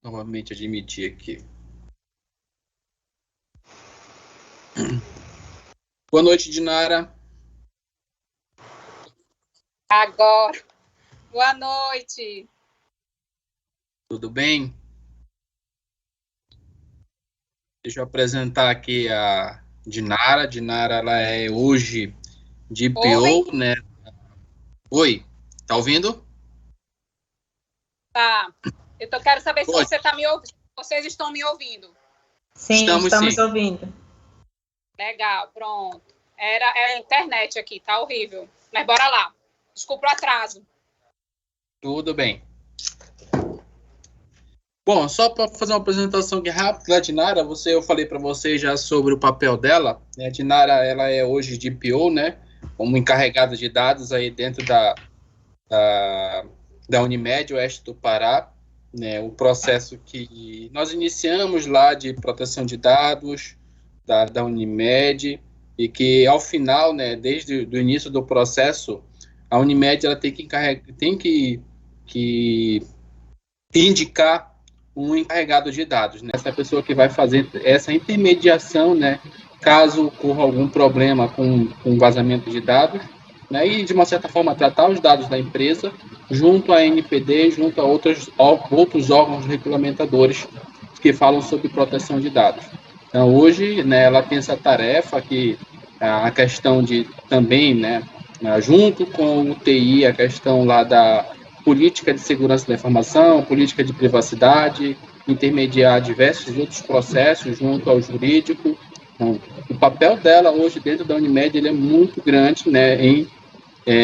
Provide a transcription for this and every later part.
novamente admitir aqui. Boa noite, Dinara. Agora. Boa noite. Tudo bem? Deixa eu apresentar aqui a Dinara. Dinara, ela é hoje DPO, né? Oi, tá ouvindo? Tá. Quero saber se Oi. você está me ouvindo. Vocês estão me ouvindo? Sim, estamos sim. ouvindo. Legal, pronto. Era a internet aqui, tá horrível. Mas bora lá. Desculpa o atraso. Tudo bem. Bom, só para fazer uma apresentação aqui rápida da Dinara, eu falei para você já sobre o papel dela. Né? A Dinara, ela é hoje DPO, né? Como encarregada de dados aí dentro da Unimed Oeste do Pará, né? O processo que nós iniciamos lá de proteção de dados da Unimed e que ao final, né? Desde o início do processo, a Unimed ela tem que indicar um encarregado de dados, né? Essa pessoa que vai fazer essa intermediação, né? Caso ocorra algum problema com vazamento de dados, né? E de uma certa forma tratar os dados da empresa junto à NPD, junto a outros órgãos regulamentadores que falam sobre proteção de dados. Então hoje, né? Ela tem essa tarefa que a questão de também, né? Junto com o TI, a questão lá da política de segurança da informação, política de privacidade, intermediar diversos outros processos junto ao jurídico. Então, o papel dela hoje dentro da Unimed ele é muito grande, né, em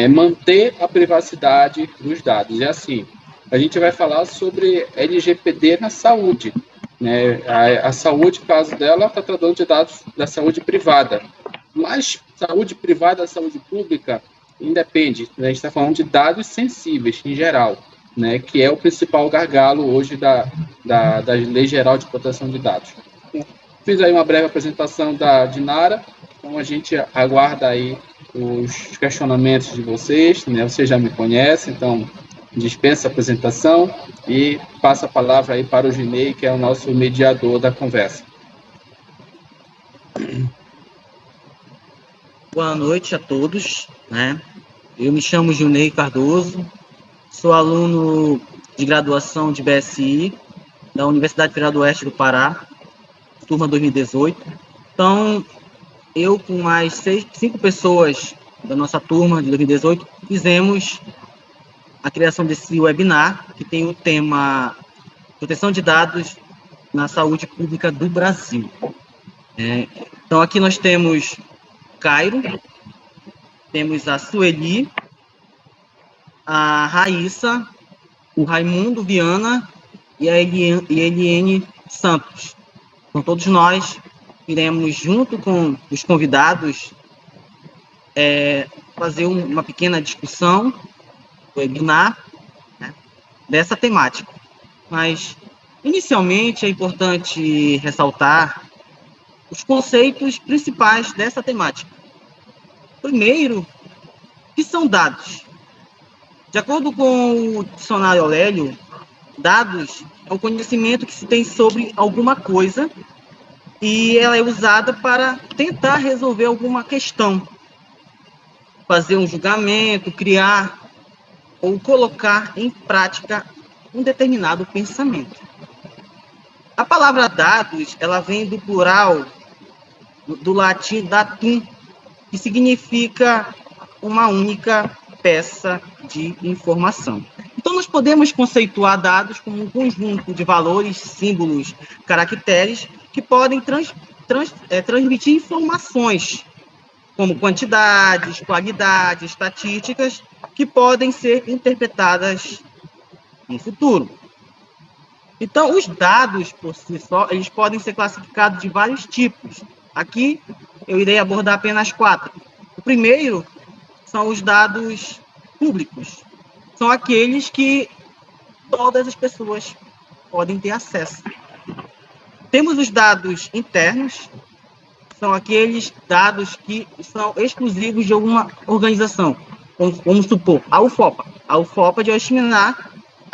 manter a privacidade dos dados. E assim, a gente vai falar sobre LGPD na saúde. Né? A saúde, caso dela, está tratando de dados da saúde privada. Mas saúde privada e saúde pública independe. Né? A gente está falando de dados sensíveis, em geral, né? Que é o principal gargalo hoje da Lei Geral de Proteção de Dados. Fiz aí uma breve apresentação da Dinara, então a gente aguarda aí os questionamentos de vocês, né? Vocês já me conhecem, então dispensa a apresentação e passa a palavra aí para o Ginei, que é o nosso mediador da conversa. Boa noite a todos, né? Eu me chamo Gilney Cardoso, sou aluno de graduação de BSI da Universidade Federal do Oeste do Pará, turma 2018. Então, eu com mais 5 pessoas da nossa turma de 2018, fizemos a criação desse webinar, que tem o tema Proteção de Dados na Saúde Pública do Brasil. Então, aqui nós temos Cairo, temos a Sueli, a Raíssa, o Raimundo Viana e a Eliane Santos. Então, todos nós iremos, junto com os convidados, fazer uma pequena discussão, webinar, né, dessa temática. Mas, inicialmente, é importante ressaltar os conceitos principais dessa temática. Primeiro, o que são dados? De acordo com o dicionário Aurélio, dados é o conhecimento que se tem sobre alguma coisa e ela é usada para tentar resolver alguma questão, fazer um julgamento, criar ou colocar em prática um determinado pensamento. A palavra dados, ela vem do plural do latim datum, que significa uma única peça de informação. Então, nós podemos conceituar dados como um conjunto de valores, símbolos, caracteres que podem transmitir informações, como quantidades, qualidades, estatísticas, que podem ser interpretadas no futuro. Então, os dados, por si só, eles podem ser classificados de vários tipos. Aqui, eu irei abordar apenas 4. O primeiro são os dados públicos. São aqueles que todas as pessoas podem ter acesso. Temos os dados internos, são aqueles dados que são exclusivos de alguma organização. Vamos supor, a UFOPA. A UFOPA de Oximiná,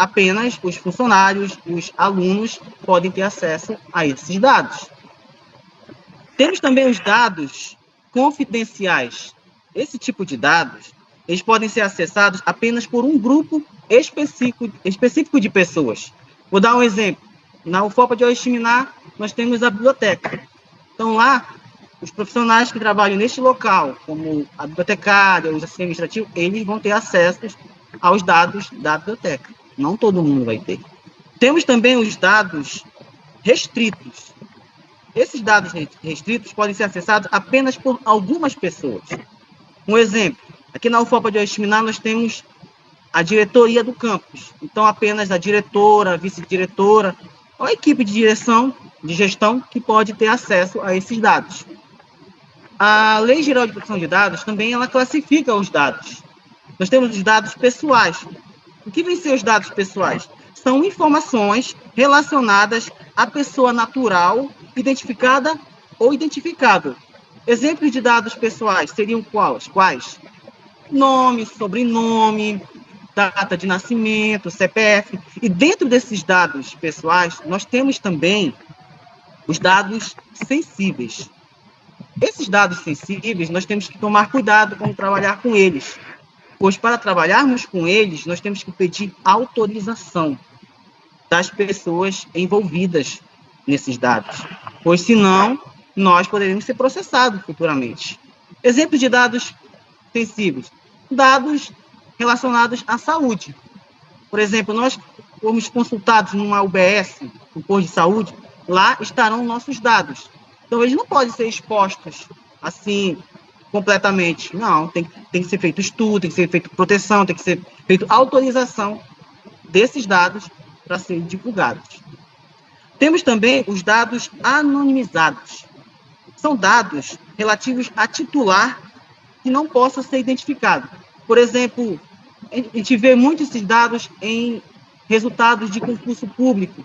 apenas os funcionários, os alunos podem ter acesso a esses dados. Temos também os dados confidenciais. Esse tipo de dados, eles podem ser acessados apenas por um grupo específico de pessoas. Vou dar um exemplo. Na UFOPA de Oriximiná, nós temos a biblioteca. Então, lá, os profissionais que trabalham neste local, como a bibliotecária, os assistentes administrativos, eles vão ter acesso aos dados da biblioteca. Não todo mundo vai ter. Temos também os dados restritos. Esses dados restritos podem ser acessados apenas por algumas pessoas. Um exemplo, aqui na UFOPA de Oriximiná, nós temos a diretoria do campus. Então, apenas a diretora, a vice-diretora, ou a equipe de direção, de gestão, que pode ter acesso a esses dados. A Lei Geral de Proteção de Dados também ela classifica os dados. Nós temos os dados pessoais. O que vem ser os dados pessoais? São informações relacionadas à pessoa natural, identificada ou identificável. Exemplos de dados pessoais seriam quais? Nome, sobrenome, data de nascimento, CPF. E dentro desses dados pessoais, nós temos também os dados sensíveis. Esses dados sensíveis, nós temos que tomar cuidado quando trabalhar com eles, pois para trabalharmos com eles, nós temos que pedir autorização das pessoas envolvidas nesses dados, pois senão nós poderemos ser processados futuramente. Exemplos de dados sensíveis, dados relacionados à saúde. Por exemplo, nós fomos consultados numa UBS, um posto de saúde, lá estarão nossos dados. Então, eles não podem ser expostos assim, completamente. Não, tem que ser feito estudo, tem que ser feito proteção, tem que ser feito autorização desses dados para serem divulgados. Temos também os dados anonimizados. São dados relativos a titular que não possa ser identificado. Por exemplo, a gente vê muito esses dados em resultados de concurso público,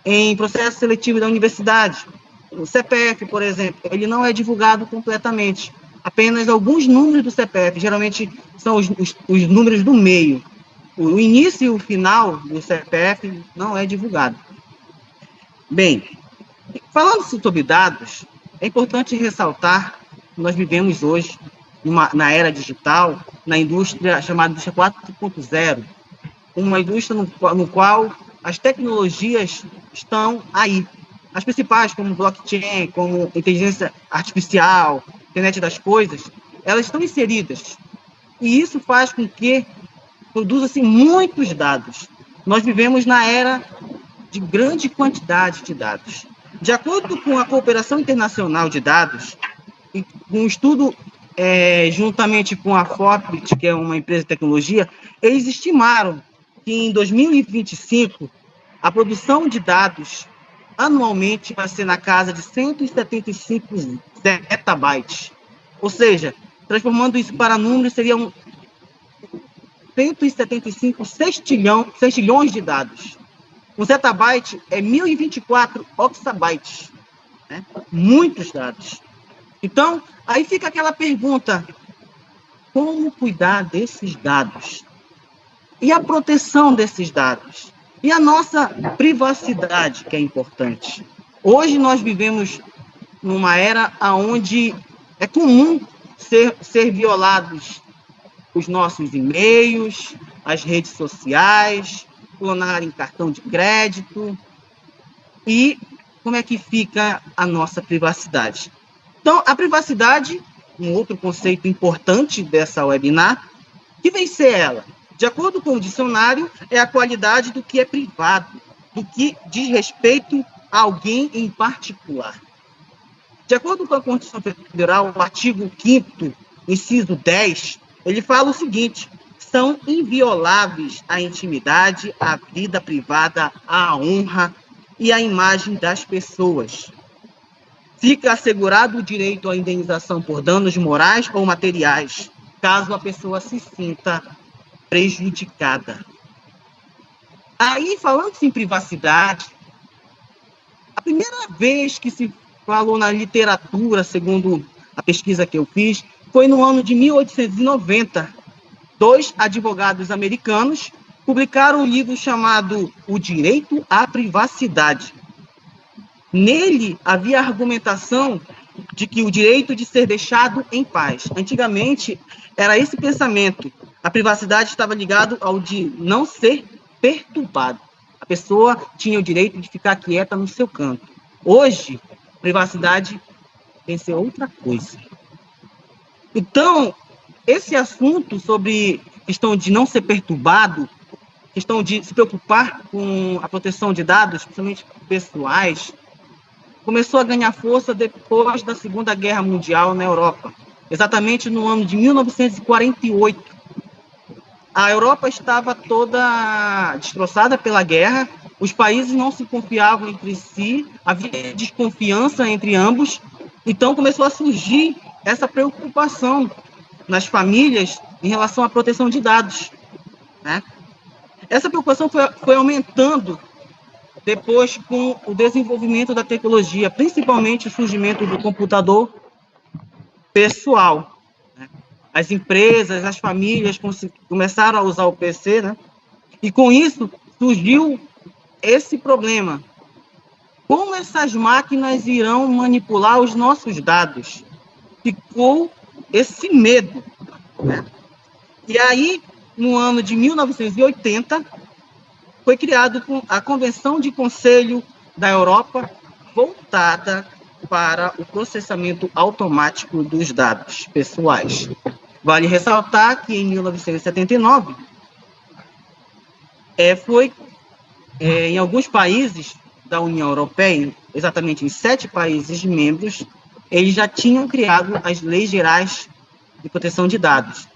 em processo seletivo da universidade. O CPF, por exemplo, ele não é divulgado completamente. Apenas alguns números do CPF, geralmente são os números do meio. O início e o final do CPF não é divulgado. Bem, falando sobre dados, é importante ressaltar que nós vivemos hoje na era digital, na indústria chamada indústria 4.0, uma indústria no qual as tecnologias estão aí. As principais, como blockchain, como inteligência artificial, internet das coisas, elas estão inseridas. E isso faz com que produza-se muitos dados. Nós vivemos na era de grande quantidade de dados. De acordo com a Cooperação Internacional de Dados, e um estudo juntamente com a Fortbit, que é uma empresa de tecnologia, eles estimaram que em 2025 a produção de dados anualmente vai ser na casa de 175 zettabytes. Ou seja, transformando isso para números, seriam 175 sextilhões de dados. Um zettabyte é 1024 oxabytes. Né? Muitos dados. Então, aí fica aquela pergunta: como cuidar desses dados? E a proteção desses dados? E a nossa privacidade, que é importante. Hoje nós vivemos numa era onde é comum ser violados os nossos e-mails, as redes sociais, clonarem cartão de crédito. E como é que fica a nossa privacidade? Então, a privacidade, um outro conceito importante dessa webinar, que vem ser ela? De acordo com o dicionário, é a qualidade do que é privado, do que diz respeito a alguém em particular. De acordo com a Constituição Federal, o artigo 5º, inciso 10, ele fala o seguinte: são invioláveis a intimidade, a vida privada, a honra e a imagem das pessoas. Fica assegurado o direito à indenização por danos morais ou materiais, caso a pessoa se sinta prejudicada. Aí, falando-se em privacidade, a primeira vez que se falou na literatura, segundo a pesquisa que eu fiz, foi no ano de 1890. Dois advogados americanos publicaram um livro chamado O Direito à Privacidade. Nele havia a argumentação de que o direito de ser deixado em paz. Antigamente, era esse pensamento. A privacidade estava ligado ao de não ser perturbado. A pessoa tinha o direito de ficar quieta no seu canto. Hoje, privacidade tem que ser outra coisa. Então, esse assunto sobre questão de não ser perturbado, questão de se preocupar com a proteção de dados, principalmente pessoais, começou a ganhar força depois da Segunda Guerra Mundial na Europa, exatamente no ano de 1948. A Europa estava toda destroçada pela guerra, os países não se confiavam entre si, havia desconfiança entre ambos, então começou a surgir essa preocupação nas famílias em relação à proteção de dados, né? Essa preocupação foi aumentando depois com o desenvolvimento da tecnologia, principalmente o surgimento do computador pessoal, né? As empresas, as famílias começaram a usar o PC, né? E com isso surgiu esse problema. Como essas máquinas irão manipular os nossos dados? Ficou esse medo, né? E aí, no ano de 1980, foi criada a Convenção de Conselho da Europa, voltada para o processamento automático dos dados pessoais. Vale ressaltar que, em 1979, em alguns países da União Europeia, exatamente em 7 países membros, eles já tinham criado as leis gerais de proteção de dados.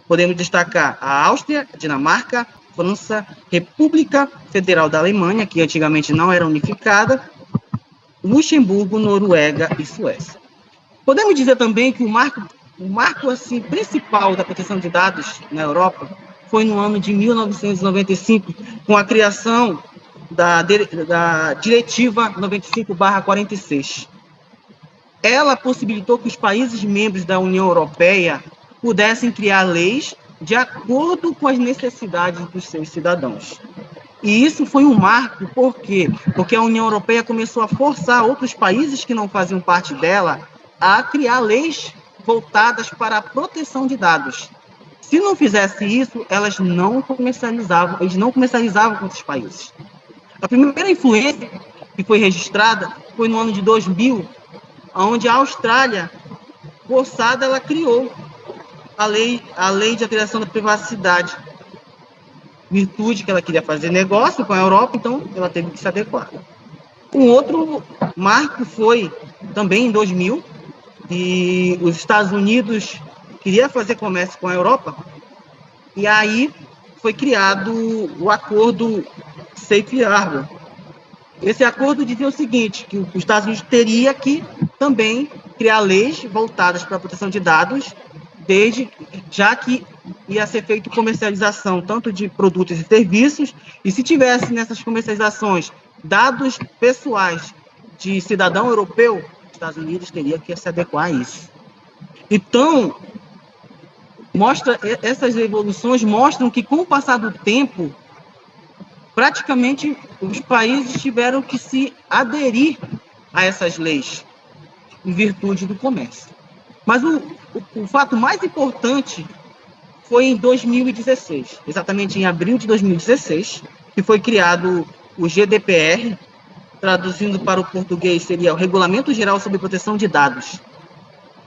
Podemos destacar a Áustria, a Dinamarca, França, República Federal da Alemanha, que antigamente não era unificada, Luxemburgo, Noruega e Suécia. Podemos dizer também que o marco assim, principal da proteção de dados na Europa foi no ano de 1995, com a criação da Diretiva 95/46. Ela possibilitou que os países membros da União Europeia pudessem criar leis de acordo com as necessidades dos seus cidadãos. E isso foi um marco, por quê? Porque a União Europeia começou a forçar outros países que não faziam parte dela a criar leis voltadas para a proteção de dados. Se não fizesse isso, eles não comercializavam com outros países. A primeira influência que foi registrada foi no ano de 2000, onde a Austrália, forçada, ela criou a lei de alteração da privacidade, virtude que ela queria fazer negócio com a Europa, então ela teve que se adequar. Um outro marco foi também em 2000, e os Estados Unidos queria fazer comércio com a Europa, e aí foi criado o acordo Safe Harbor. Esse acordo dizia o seguinte, que os Estados Unidos teria que também criar leis voltadas para a proteção de dados, já que ia ser feita comercialização tanto de produtos e serviços, e se tivesse nessas comercializações dados pessoais de cidadão europeu, os Estados Unidos teria que se adequar a isso. Então, essas evoluções mostram que, com o passar do tempo, praticamente os países tiveram que se aderir a essas leis, em virtude do comércio. Mas o fato mais importante foi em 2016, exatamente em abril de 2016, que foi criado o GDPR, traduzindo para o português seria o Regulamento Geral sobre Proteção de Dados.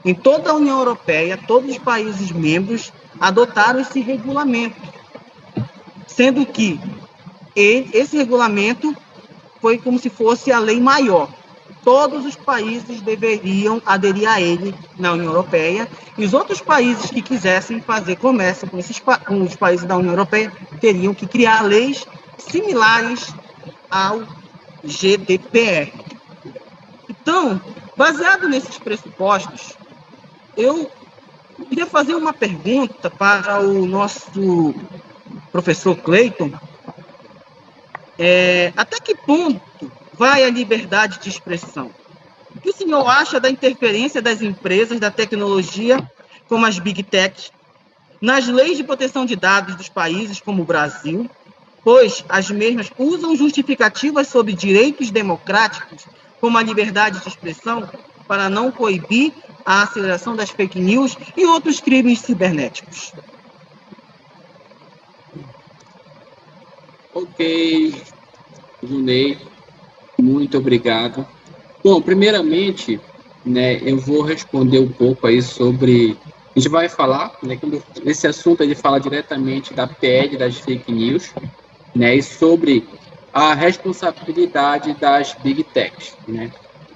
Em toda a União Europeia, todos os países membros adotaram esse regulamento, sendo que esse regulamento foi como se fosse a lei maior. Todos os países deveriam aderir a ele na União Europeia, e os outros países que quisessem fazer comércio com os países da União Europeia teriam que criar leis similares ao GDPR. Então, baseado nesses pressupostos, eu queria fazer uma pergunta para o nosso professor Cleiton. Até que ponto vai a liberdade de expressão? O que o senhor acha da interferência das empresas da tecnologia, como as Big Tech, nas leis de proteção de dados dos países como o Brasil, pois as mesmas usam justificativas sobre direitos democráticos, como a liberdade de expressão, para não coibir a aceleração das fake news e outros crimes cibernéticos. Ok, Junei, muito obrigado. Bom, primeiramente, né, eu vou responder um pouco aí sobre... A gente vai falar, né, esse assunto ele fala diretamente da PL das fake news, né, e sobre a responsabilidade das Big Techs, né.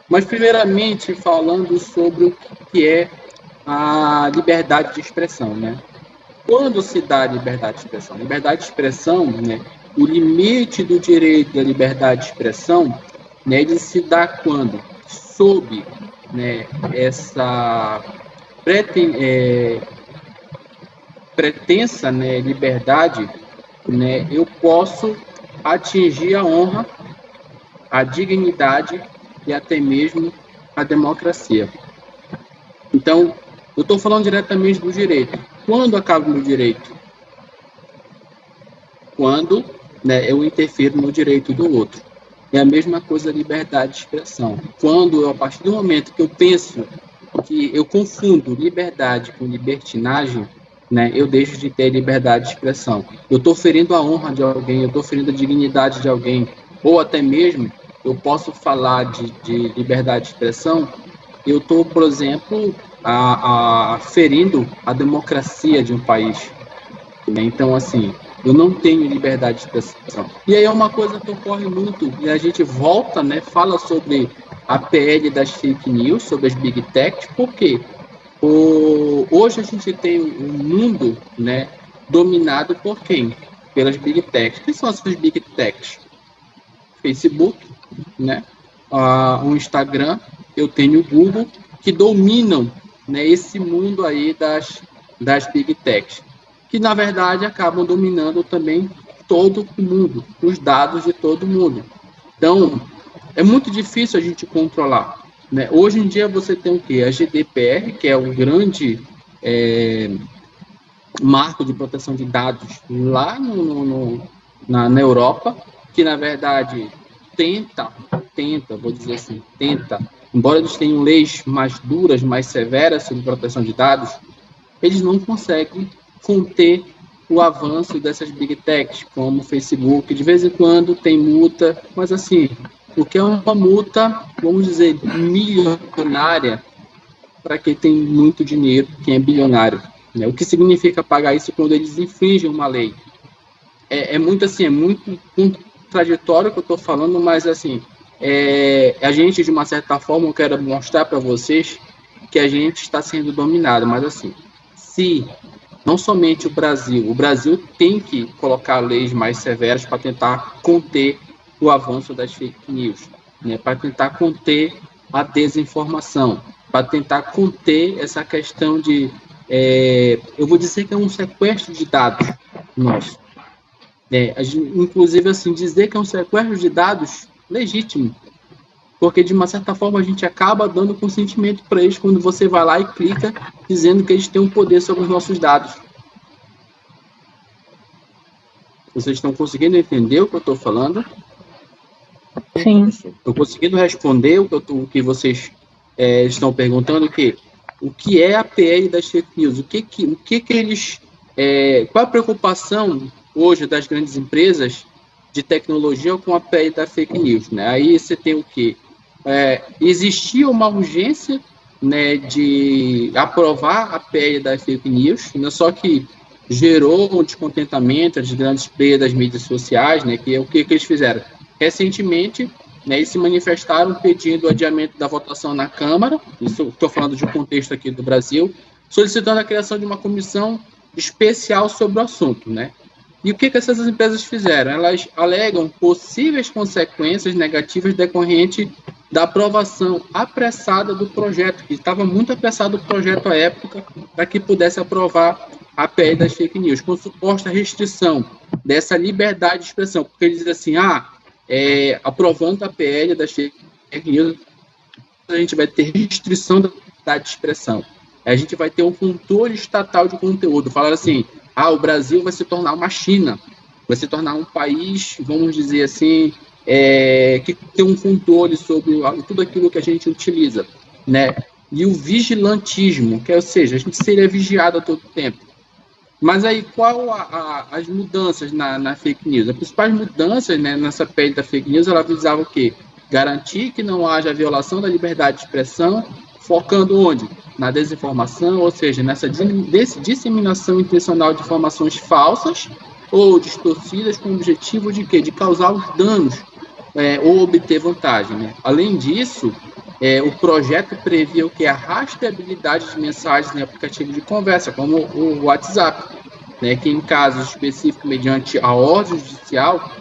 Mas, primeiramente, falando sobre o que é a liberdade de expressão, né. Quando se dá liberdade de expressão? Liberdade de expressão, né, o limite do direito à liberdade de expressão, né, ele se dá quando, sob, né, essa pretensa, né, liberdade, né, eu posso atingir a honra, a dignidade e até mesmo a democracia. Então, eu estou falando diretamente do direito. Quando acaba o meu direito? Quando, né, eu interfiro no direito do outro. É a mesma coisa a liberdade de expressão. Quando eu, a partir do momento que eu penso que eu confundo liberdade com libertinagem, né, eu deixo de ter liberdade de expressão. Eu estou ferindo a honra de alguém, eu estou ferindo a dignidade de alguém, ou até mesmo eu posso falar de liberdade de expressão, eu estou, por exemplo, ferindo a democracia de um país. Né? Então, assim, eu não tenho liberdade de expressão. E aí é uma coisa que ocorre muito, e a gente volta, né, fala sobre a PL das fake news, sobre as Big Techs, por quê? Hoje a gente tem um mundo, né, dominado por quem? Pelas Big Techs. Quem são essas Big Techs? Facebook, né, o Instagram, eu tenho o Google, que dominam, né, esse mundo aí das Big Techs, que na verdade acabam dominando também todo o mundo, os dados de todo mundo. Então, é muito difícil a gente controlar. Né? Hoje em dia você tem o quê? A GDPR, que é um grande marco de proteção de dados lá na Europa, que na verdade tenta, vou dizer assim, embora eles tenham leis mais duras, mais severas sobre proteção de dados, eles não conseguem conter o avanço dessas Big Techs, como o Facebook. De vez em quando tem multa, mas assim, o que é uma multa, vamos dizer, milionária para quem tem muito dinheiro, quem é bilionário. Né? O que significa pagar isso quando eles infringem uma lei? É muito assim, é muito contraditório o que eu estou falando, mas assim, a gente, de uma certa forma, eu quero mostrar para vocês que a gente está sendo dominado, mas assim, se não somente o Brasil tem que colocar leis mais severas para tentar conter o avanço das fake news, né, para tentar conter a desinformação, para tentar conter essa questão de, eu vou dizer que é um sequestro de dados nosso. Inclusive, assim, dizer que é um sequestro de dados legítimo, porque de uma certa forma a gente acaba dando consentimento para eles quando você vai lá e clica dizendo que eles têm um poder sobre os nossos dados. Vocês estão conseguindo entender o que eu estou falando? Sim. Estou conseguindo responder o que vocês estão perguntando, o que é a PL das fake news? O que eles... qual a preocupação hoje das grandes empresas de tecnologia com a PL da fake news? Né? Aí você tem o quê? Existia uma urgência, né, de aprovar a PL da fake news, né, só que gerou um descontentamento das grandes players das mídias sociais, né, que é o que eles fizeram. Recentemente, né, eles se manifestaram pedindo o adiamento da votação na Câmara, isso estou falando de um contexto aqui do Brasil, solicitando a criação de uma comissão especial sobre o assunto, né? E o que essas empresas fizeram? Elas alegam possíveis consequências negativas decorrentes da aprovação apressada do projeto, que estava muito apressado o projeto à época, para que pudesse aprovar a PL das fake news, com suposta restrição dessa liberdade de expressão, porque eles dizem assim, aprovando a PL das fake news, a gente vai ter restrição da liberdade de expressão. a gente vai ter um controle estatal de conteúdo. Falaram assim, o Brasil vai se tornar uma China, vai se tornar um país, vamos dizer assim, que tem um controle sobre tudo aquilo que a gente utiliza, né? E o vigilantismo, ou seja, a gente seria vigiado a todo tempo. Mas aí, qual as mudanças na fake news? As principais mudanças, né, nessa pele da fake news, ela visava o quê? Garantir que não haja violação da liberdade de expressão, focando onde? Na desinformação, ou seja, nessa disseminação intencional de informações falsas ou distorcidas com o objetivo de quê? De causar os danos ou obter vantagem, né? Além disso, o projeto previa o que? A rastreabilidade de mensagens em aplicativo de conversa, como o WhatsApp, né? Que em casos específicos, mediante a ordem judicial,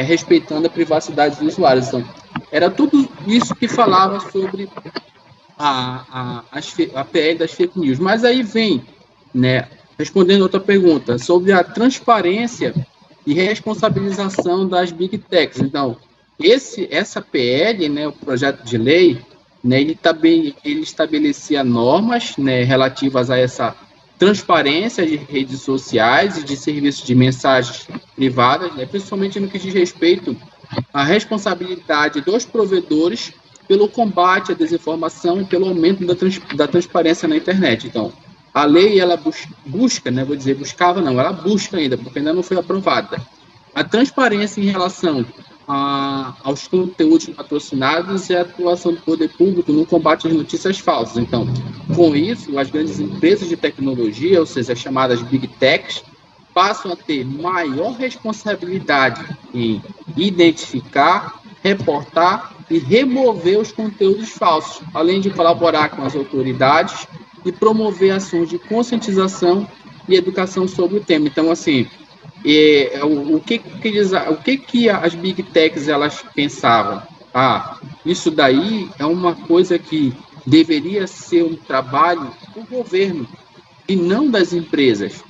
respeitando a privacidade dos usuários. Então, era tudo isso que falava sobre a PL das fake news. Mas aí vem, né, respondendo outra pergunta, sobre a transparência e responsabilização das Big Techs. Então, essa PL, né, o projeto de lei, né, ele estabelecia normas, né, relativas a essa transparência de redes sociais e de serviços de mensagens privadas, né, principalmente no que diz respeito à responsabilidade dos provedores pelo combate à desinformação e pelo aumento da transparência na internet. Então, a lei, ela busca, né, vou dizer buscava não, ela busca ainda, porque ainda não foi aprovada, a transparência em relação aos conteúdos patrocinados e a atuação do poder público no combate às notícias falsas. Então, com isso, as grandes empresas de tecnologia, ou seja, as chamadas Big Techs, passam a ter maior responsabilidade em identificar, reportar e remover os conteúdos falsos, além de colaborar com as autoridades e promover ações de conscientização e educação sobre o tema. Então, assim, o que as Big Techs elas pensavam? Isso daí é uma coisa que deveria ser um trabalho do governo e não das empresas,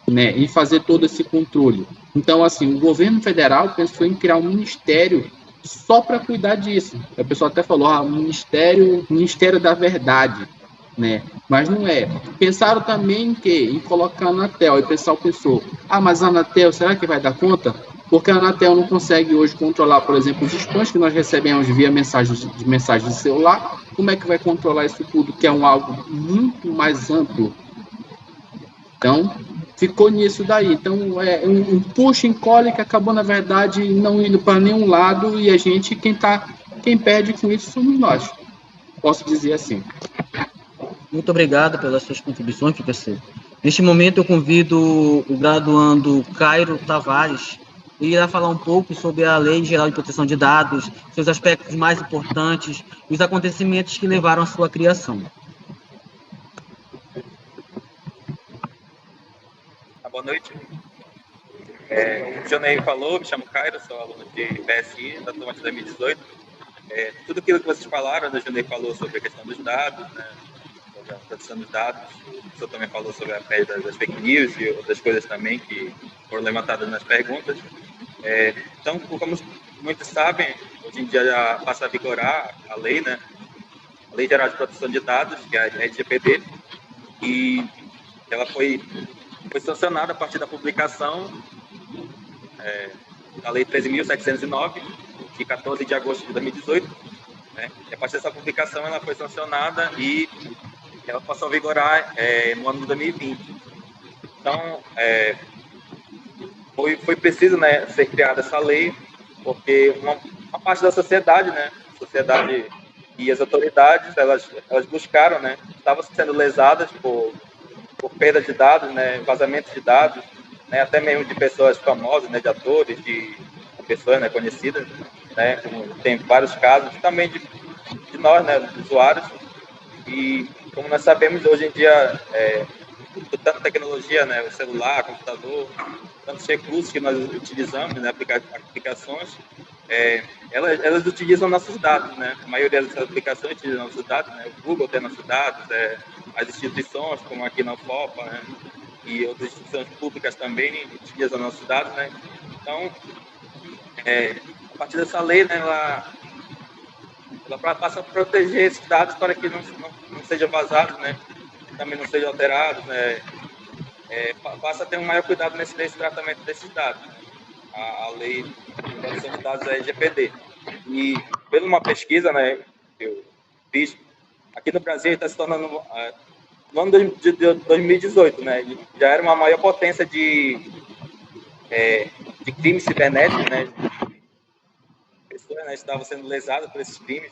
né, em fazer todo esse controle. Então, assim, o governo federal pensou em criar um ministério só para cuidar disso. A pessoa até falou, Ministério da Verdade, né? Mas não é. Pensaram também em colocar a Anatel, e o pessoal pensou, mas a Anatel, será que vai dar conta? Porque a Anatel não consegue hoje controlar, por exemplo, os spams que nós recebemos via mensagens de celular. Como é que vai controlar isso tudo, que é algo muito mais amplo? Então, ficou nisso daí. Então, é um puxa, encolhe, que acabou, na verdade, não indo para nenhum lado, e a gente, quem perde com isso somos nós. Posso dizer assim. Muito obrigado pelas suas contribuições, professor. Neste momento, eu convido o graduando Cairo Tavares. Ele irá falar um pouco sobre a Lei Geral de Proteção de Dados, seus aspectos mais importantes e os acontecimentos que levaram à sua criação. Boa noite. O Jonei falou, me chamo Cairo, sou aluno de PSI, da turma de 2018. Tudo aquilo que vocês falaram, o Jonei falou sobre a questão dos dados, né, sobre a proteção dos dados, o professor também falou sobre a perda das fake news e outras coisas também que foram levantadas nas perguntas. Então, como muitos sabem, hoje em dia já passa a vigorar a lei, né, a Lei Geral de Proteção de Dados, que é a LGPD, e ela foi sancionada a partir da publicação da Lei 13.709, de 14 de agosto de 2018. Né? E a partir dessa publicação, ela foi sancionada e ela passou a vigorar no ano de 2020. Então, foi preciso, né, ser criada essa lei, porque uma parte da sociedade, né, e as autoridades, elas buscaram, né, estavam sendo lesadas por perda de dados, né, vazamento de dados, né, até mesmo de pessoas famosas, né, de atores, de pessoas, né, conhecidas, né, como tem vários casos, também de nós, né, usuários. E como nós sabemos, hoje em dia, tanta tecnologia, né, o celular, computador, tantos recursos que nós utilizamos, né, aplicações, elas utilizam nossos dados, né? A maioria dessas aplicações utiliza nossos dados, né? O Google tem nossos dados, as instituições, como aqui na UFOPA, né? E outras instituições públicas também utilizam nossos dados, né? Então, a partir dessa lei, né, ela passa a proteger esses dados para que não sejam vazados, né? também não sejam alterados, né? Passa a ter um maior cuidado nesse tratamento desses dados, né? A lei de proteção de dados é LGPD. E, pela uma pesquisa, né, que eu fiz, aqui no Brasil está se tornando, no ano de 2018, né, já era uma maior potência de crimes cibernéticos, né, pessoas, né, estavam sendo lesadas por esses crimes,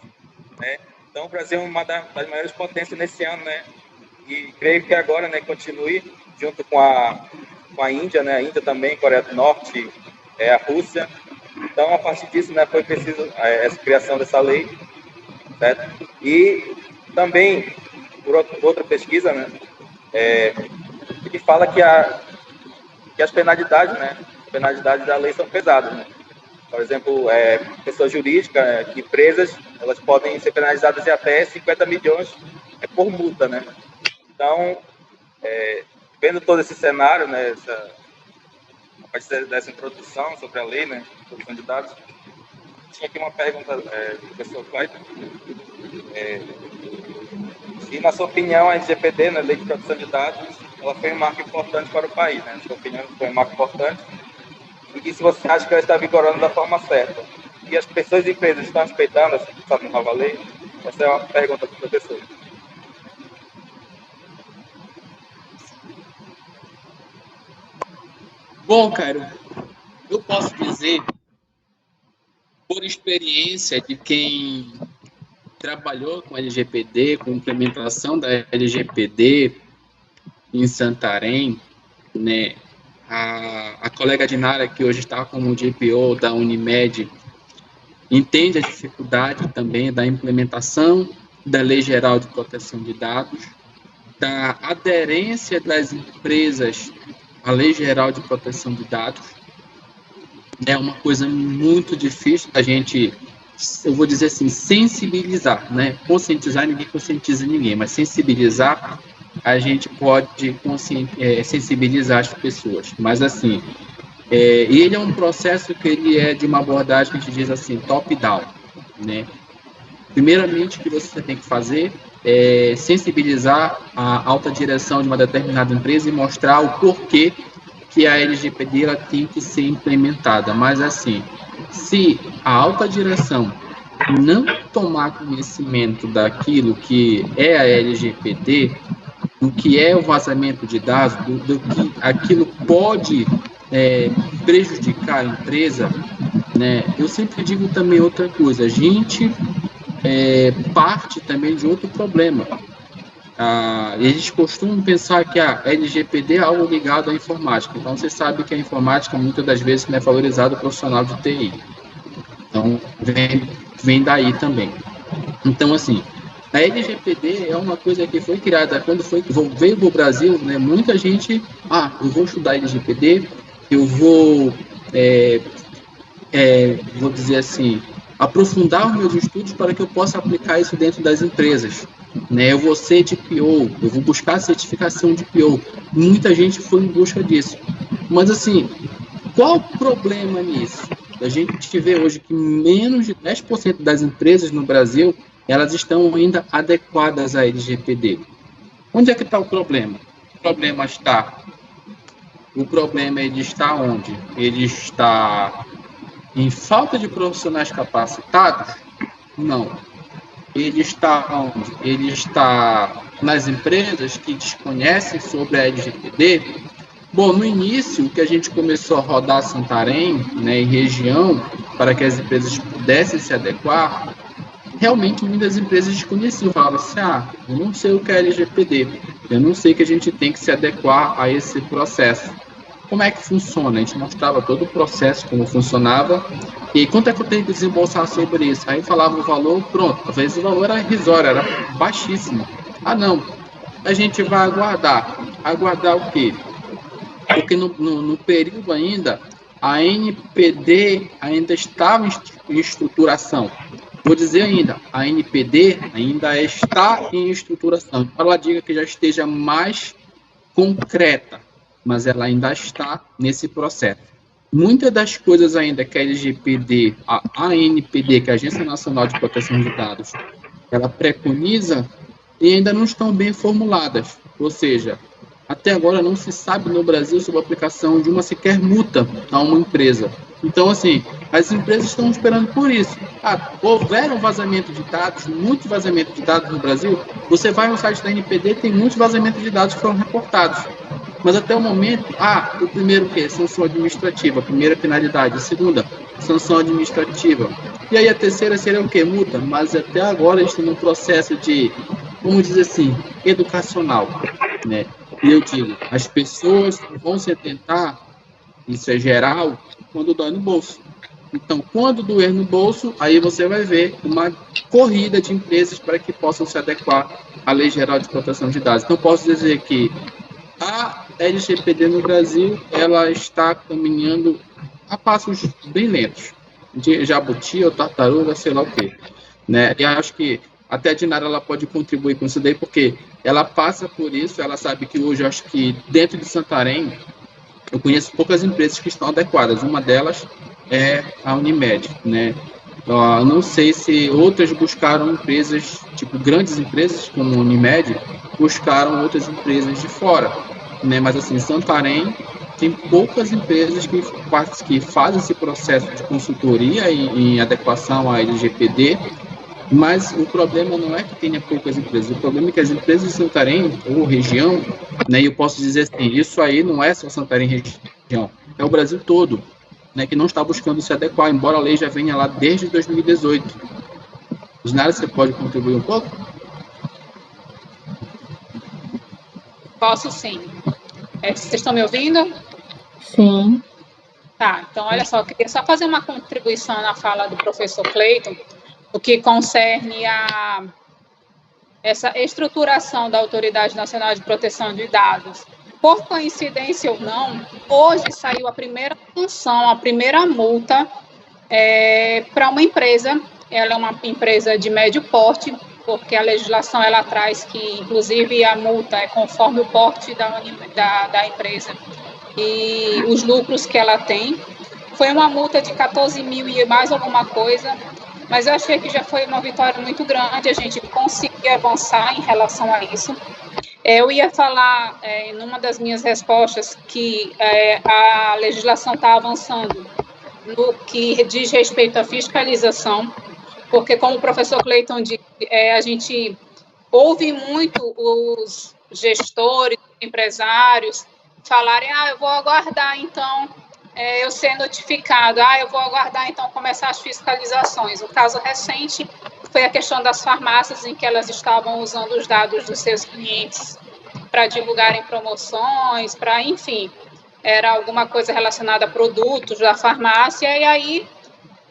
né. Então, o Brasil é uma das maiores potências nesse ano, né, e creio que agora, né, continue junto com a Índia, né, a Índia também, Coreia do Norte, a Rússia. Então, a partir disso, né, foi preciso essa criação dessa lei, certo? E também, por outra pesquisa, né, que fala que as penalidades, né, penalidades da lei são pesadas, né? Por exemplo, pessoas jurídicas, empresas, elas podem ser penalizadas de até 50 milhões por multa, né? Então, vendo todo esse cenário, né, a partir dessa introdução sobre a lei, né, introdução de dados, tinha aqui uma pergunta do professor Clayton. Se, na sua opinião, a LGPD, né, Lei de Proteção de Dados, ela foi um marco importante para o país, né? Na sua opinião, foi um marco importante. E se você acha que ela está vigorando da forma certa? E as pessoas e empresas estão respeitando essa nova lei? Essa é uma pergunta para o professor. Bom, cara, eu posso dizer, por experiência de quem trabalhou com a LGPD, com a implementação da LGPD em Santarém, né, a colega Dinara, que hoje está como DPO da Unimed, entende a dificuldade também da implementação da Lei Geral de Proteção de Dados, da aderência das empresas à Lei Geral de Proteção de Dados. É uma coisa muito difícil a gente, eu vou dizer assim, sensibilizar, né? Conscientizar, ninguém conscientiza ninguém, mas sensibilizar, a gente pode sensibilizar as pessoas. Mas, assim, ele é um processo que ele é de uma abordagem que a gente diz assim, top-down, né? Primeiramente, o que você tem que fazer é sensibilizar a alta direção de uma determinada empresa e mostrar o porquê que a LGPD ela tem que ser implementada. Mas, assim, se a alta direção não tomar conhecimento daquilo que é a LGPD, do que é o vazamento de dados, do que aquilo pode prejudicar a empresa, né? Eu sempre digo também outra coisa, a gente parte também de outro problema. Eles costumam pensar que a LGPD é algo ligado à informática. Então, você sabe que a informática, muitas das vezes, não é valorizado o profissional de TI. Então, vem daí também. Então, assim, a LGPD é uma coisa que foi criada, quando veio para o Brasil, né, muita gente, eu vou estudar LGPD, eu vou dizer assim, aprofundar os meus estudos para que eu possa aplicar isso dentro das empresas. Né? Eu vou ser DPO, eu vou buscar a certificação de DPO. Muita gente foi em busca disso. Mas, assim, qual o problema nisso? A gente vê hoje que menos de 10% das empresas no Brasil, elas estão ainda adequadas à LGPD. Onde é que está o problema? O problema ele está onde? Ele está em falta de profissionais capacitados? Não. Ele está onde? Ele está nas empresas que desconhecem sobre a LGPD. Bom, no início, que a gente começou a rodar Santarém, né, e região, para que as empresas pudessem se adequar, realmente muitas empresas desconheciam, falavam assim, eu não sei o que é LGPD, eu não sei que a gente tem que se adequar a esse processo. Como é que funciona? A gente mostrava todo o processo, como funcionava, e quanto é que eu tenho que desembolsar sobre isso? Aí falava o valor, pronto, às vezes o valor era irrisório, era baixíssimo. Não, a gente vai aguardar o quê? Porque no período ainda, a NPD ainda estava em estruturação. Vou dizer ainda, a NPD ainda está em estruturação. Ela diga que já esteja mais concreta, mas ela ainda está nesse processo. Muitas das coisas ainda que a LGPD, a ANPD, que é a Agência Nacional de Proteção de Dados, ela preconiza e ainda não estão bem formuladas. Ou seja, até agora não se sabe no Brasil sobre a aplicação de uma sequer multa a uma empresa. Então, assim, as empresas estão esperando por isso. Houver um vazamento de dados, muito vazamento de dados no Brasil. Você vai no site da NPD, tem muitos vazamentos de dados que foram reportados. Mas até o momento, o primeiro que é sanção administrativa, a primeira penalidade, a segunda, sanção administrativa. E aí a terceira seria o quê? Multa. Mas até agora a gente está num processo de, vamos dizer assim, educacional, né? E eu digo, as pessoas vão se atentar, isso é geral, quando dói no bolso. Então, quando doer no bolso, aí você vai ver uma corrida de empresas para que possam se adequar à Lei Geral de Proteção de Dados. Então, posso dizer que a LGPD no Brasil, ela está caminhando a passos bem lentos, de jabuti ou tartaruga, sei lá o quê, né? E acho que até a Dinara ela pode contribuir com isso daí, porque ela passa por isso, ela sabe que hoje, acho que dentro de Santarém, eu conheço poucas empresas que estão adequadas. Uma delas é a Unimed, né? Não sei se outras buscaram empresas, tipo grandes empresas como a Unimed, buscaram outras empresas de fora, né? Mas assim, Santarém tem poucas empresas que fazem esse processo de consultoria em adequação à LGPD, mas o problema não é que tenha poucas empresas, o problema é que as empresas de Santarém ou região, né, e eu posso dizer assim, isso aí não é só Santarém região, é o Brasil todo, né, que não está buscando se adequar, embora a lei já venha lá desde 2018. Dinara, você pode contribuir um pouco? Posso sim. Vocês estão me ouvindo? Sim. Tá, então olha só, eu queria só fazer uma contribuição na fala do professor Cleiton, o que concerne essa estruturação da Autoridade Nacional de Proteção de Dados. Por coincidência ou não, hoje saiu a primeira sanção, a primeira multa para uma empresa. Ela é uma empresa de médio porte, porque a legislação ela traz que, inclusive, a multa é conforme o porte da empresa e os lucros que ela tem. Foi uma multa de 14 mil e mais alguma coisa, mas eu achei que já foi uma vitória muito grande, a gente conseguir avançar em relação a isso. Eu ia falar, numa das minhas respostas, que a legislação está avançando no que diz respeito à fiscalização, porque, como o professor Cleiton disse, a gente ouve muito os gestores, empresários, falarem, eu vou aguardar, então, eu ser notificado, eu vou aguardar, então, começar as fiscalizações. O caso recente foi a questão das farmácias, em que elas estavam usando os dados dos seus clientes para divulgarem promoções, enfim, era alguma coisa relacionada a produtos da farmácia, e aí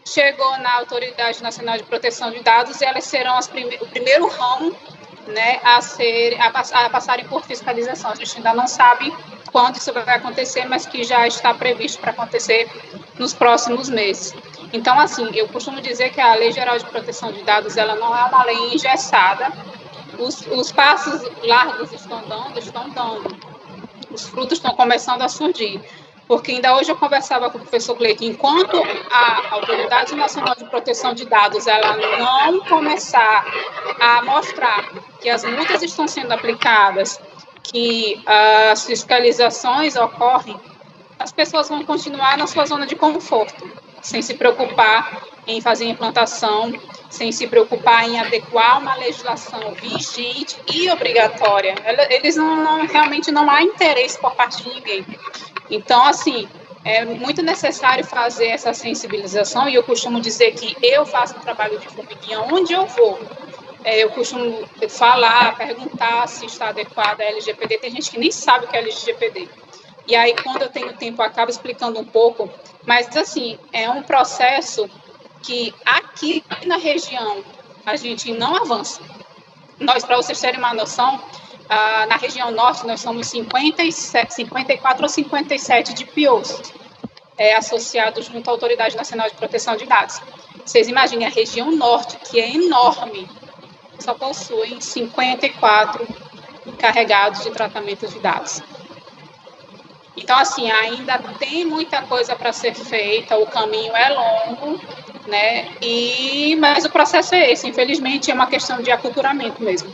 chegou na Autoridade Nacional de Proteção de Dados e elas serão o primeiro ramo, né, a passarem por fiscalização. A gente ainda não sabe quando isso vai acontecer, mas que já está previsto para acontecer nos próximos meses. Então, assim, eu costumo dizer que a Lei Geral de Proteção de Dados ela não é uma lei engessada. Os passos largos estão dando. Os frutos estão começando a surgir. Porque ainda hoje eu conversava com o professor Cleiton, enquanto a Autoridade Nacional de Proteção de Dados ela não começar a mostrar que as multas estão sendo aplicadas, que as fiscalizações ocorrem, as pessoas vão continuar na sua zona de conforto, sem se preocupar em fazer implantação, sem se preocupar em adequar uma legislação vigente e obrigatória. Eles realmente não há interesse por parte de ninguém. Então, assim, é muito necessário fazer essa sensibilização, e eu costumo dizer que eu faço um trabalho de formiguinha onde eu vou. Eu costumo falar, perguntar se está adequada a LGPD. Tem gente que nem sabe o que é LGPD. E aí, quando eu tenho tempo, eu acabo explicando um pouco. Mas, assim, é um processo que aqui na região a gente não avança. Nós, para vocês terem uma noção, na região norte nós somos 54 ou 57 de POs associados junto à Autoridade Nacional de Proteção de Dados. Vocês imaginem, a região norte, que é enorme, só possuem 54 encarregados de tratamento de dados. Então, assim, ainda tem muita coisa para ser feita, o caminho é longo, né? Mas o processo é esse, infelizmente, é uma questão de aculturamento mesmo.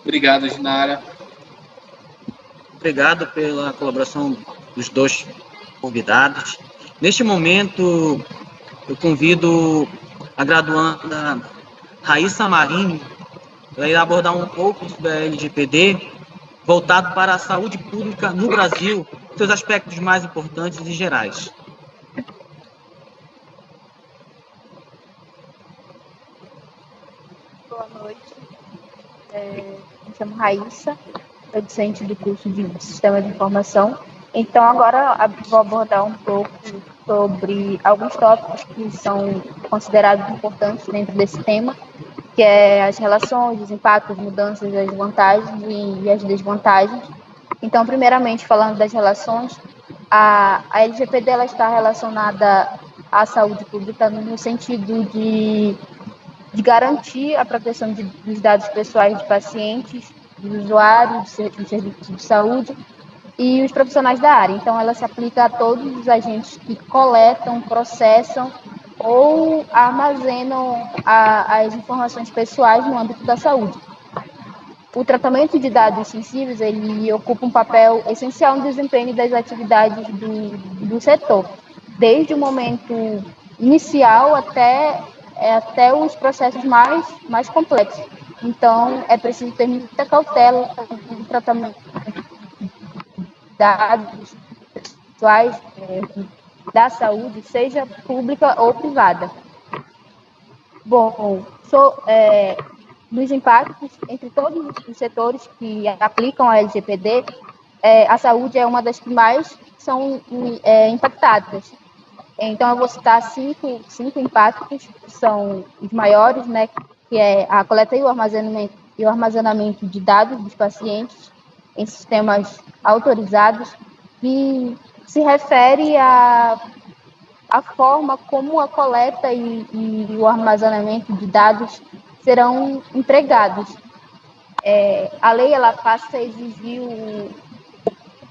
Obrigado, Ginara. Obrigado pela colaboração dos dois convidados. Neste momento, eu convido a graduanda Raíssa Marinho para ir abordar um pouco sobre a LGPD, voltado para a saúde pública no Brasil, seus aspectos mais importantes e gerais. Boa noite. Me chamo Raíssa, sou docente do curso de Sistema de Informação. Então, agora vou abordar um pouco sobre alguns tópicos que são considerados importantes dentro desse tema, que é as relações, os impactos, mudanças, as vantagens e as desvantagens. Então, primeiramente, falando das relações, a LGPD ela está relacionada à saúde pública no sentido de garantir a proteção dos dados pessoais de pacientes, dos usuários de serviços de saúde e os profissionais da área. Então, ela se aplica a todos os agentes que coletam, processam ou armazenam as informações pessoais no âmbito da saúde. O tratamento de dados sensíveis, ele ocupa um papel essencial no desempenho das atividades do setor, desde o momento inicial até os processos mais complexos. Então, é preciso ter muita cautela no tratamento de dados pessoais da saúde, seja pública ou privada. Bom, nos impactos entre todos os setores que aplicam a LGPD, a saúde é uma das que mais são impactadas. Então, eu vou citar cinco impactos, que são os maiores, né, que é a coleta e o armazenamento de dados dos pacientes em sistemas autorizados, e se refere à forma como a coleta e o armazenamento de dados serão empregados. A lei ela passa a exigir o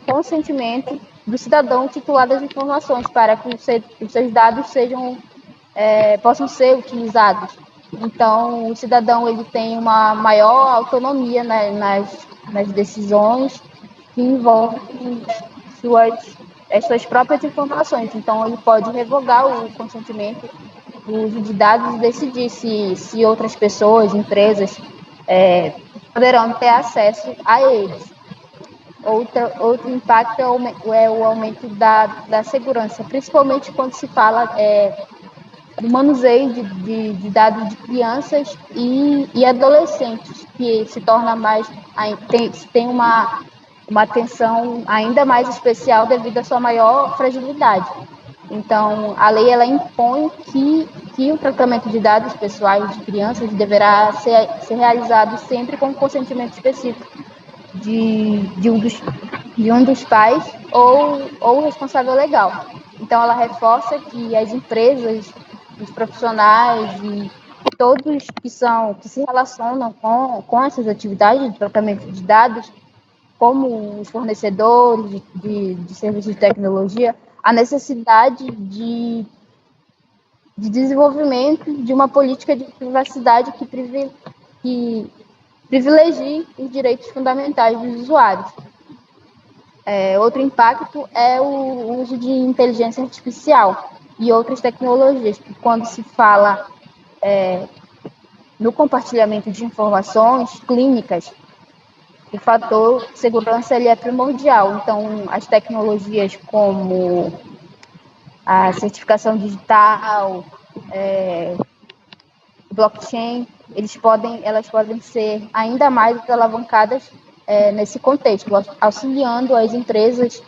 consentimento do cidadão titular das informações para que os seus dados possam ser utilizados. Então, o cidadão ele tem uma maior autonomia, né, nas decisões que envolvem suas próprias informações. Então, ele pode revogar o consentimento do uso de dados e decidir se outras pessoas, empresas, poderão ter acesso a eles. Outro impacto é o aumento da segurança, principalmente quando se fala do manuseio de dados de crianças e adolescentes, que se torna tem uma atenção ainda mais especial devido à sua maior fragilidade. Então, a lei ela impõe que o tratamento de dados pessoais de crianças deverá ser realizado sempre com consentimento específico de um dos pais ou responsável legal. Então, ela reforça que as empresas, os profissionais e todos que se relacionam com essas atividades de tratamento de dados, como os fornecedores de serviços de tecnologia, a necessidade de desenvolvimento de uma política de privacidade que privilegie os direitos fundamentais dos usuários. Outro impacto é o uso de inteligência artificial e outras tecnologias, que quando se fala no compartilhamento de informações clínicas, o fator segurança ele é primordial. Então, as tecnologias como a certificação digital, blockchain, elas podem ser ainda mais alavancadas nesse contexto, auxiliando as empresas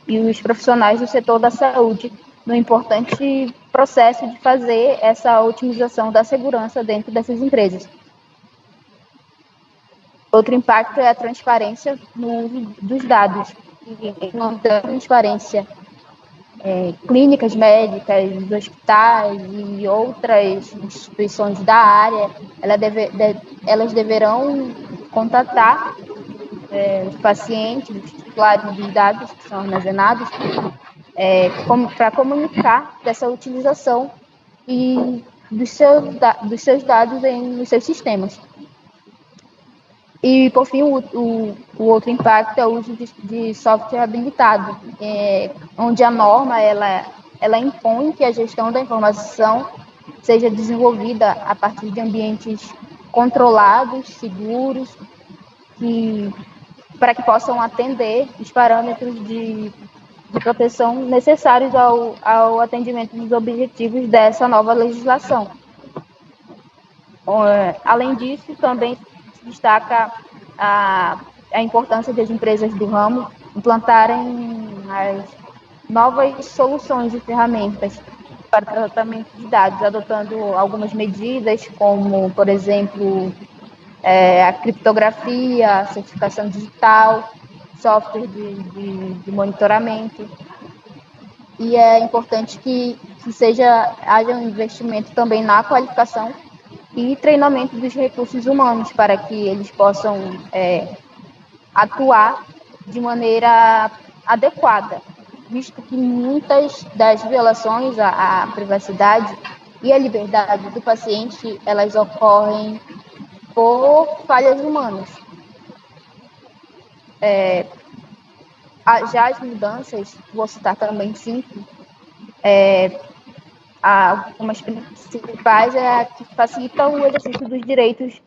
e os profissionais do setor da saúde no importante processo de fazer essa otimização da segurança dentro dessas empresas. Outro impacto é a transparência no uso dos dados. A transparência, clínicas médicas, hospitais e outras instituições da área, elas deverão contatar os pacientes, os titulares dos dados que são armazenados, para comunicar dessa utilização e dos seus dados nos seus sistemas. E, por fim, o outro impacto é o uso de software habilitado, onde a norma ela impõe que a gestão da informação seja desenvolvida a partir de ambientes controlados, seguros, para que possam atender os parâmetros de proteção necessários ao atendimento dos objetivos dessa nova legislação. Além disso, também se destaca a importância das empresas do ramo implantarem as novas soluções e ferramentas para tratamento de dados, adotando algumas medidas, como, por exemplo, a criptografia, a certificação digital, software de monitoramento. E é importante que haja um investimento também na qualificação e treinamento dos recursos humanos para que eles possam atuar de maneira adequada, visto que muitas das violações à privacidade e à liberdade do paciente, elas ocorrem por falhas humanas. Já as mudanças, vou citar também 5, algumas principais que facilitam o exercício dos direitos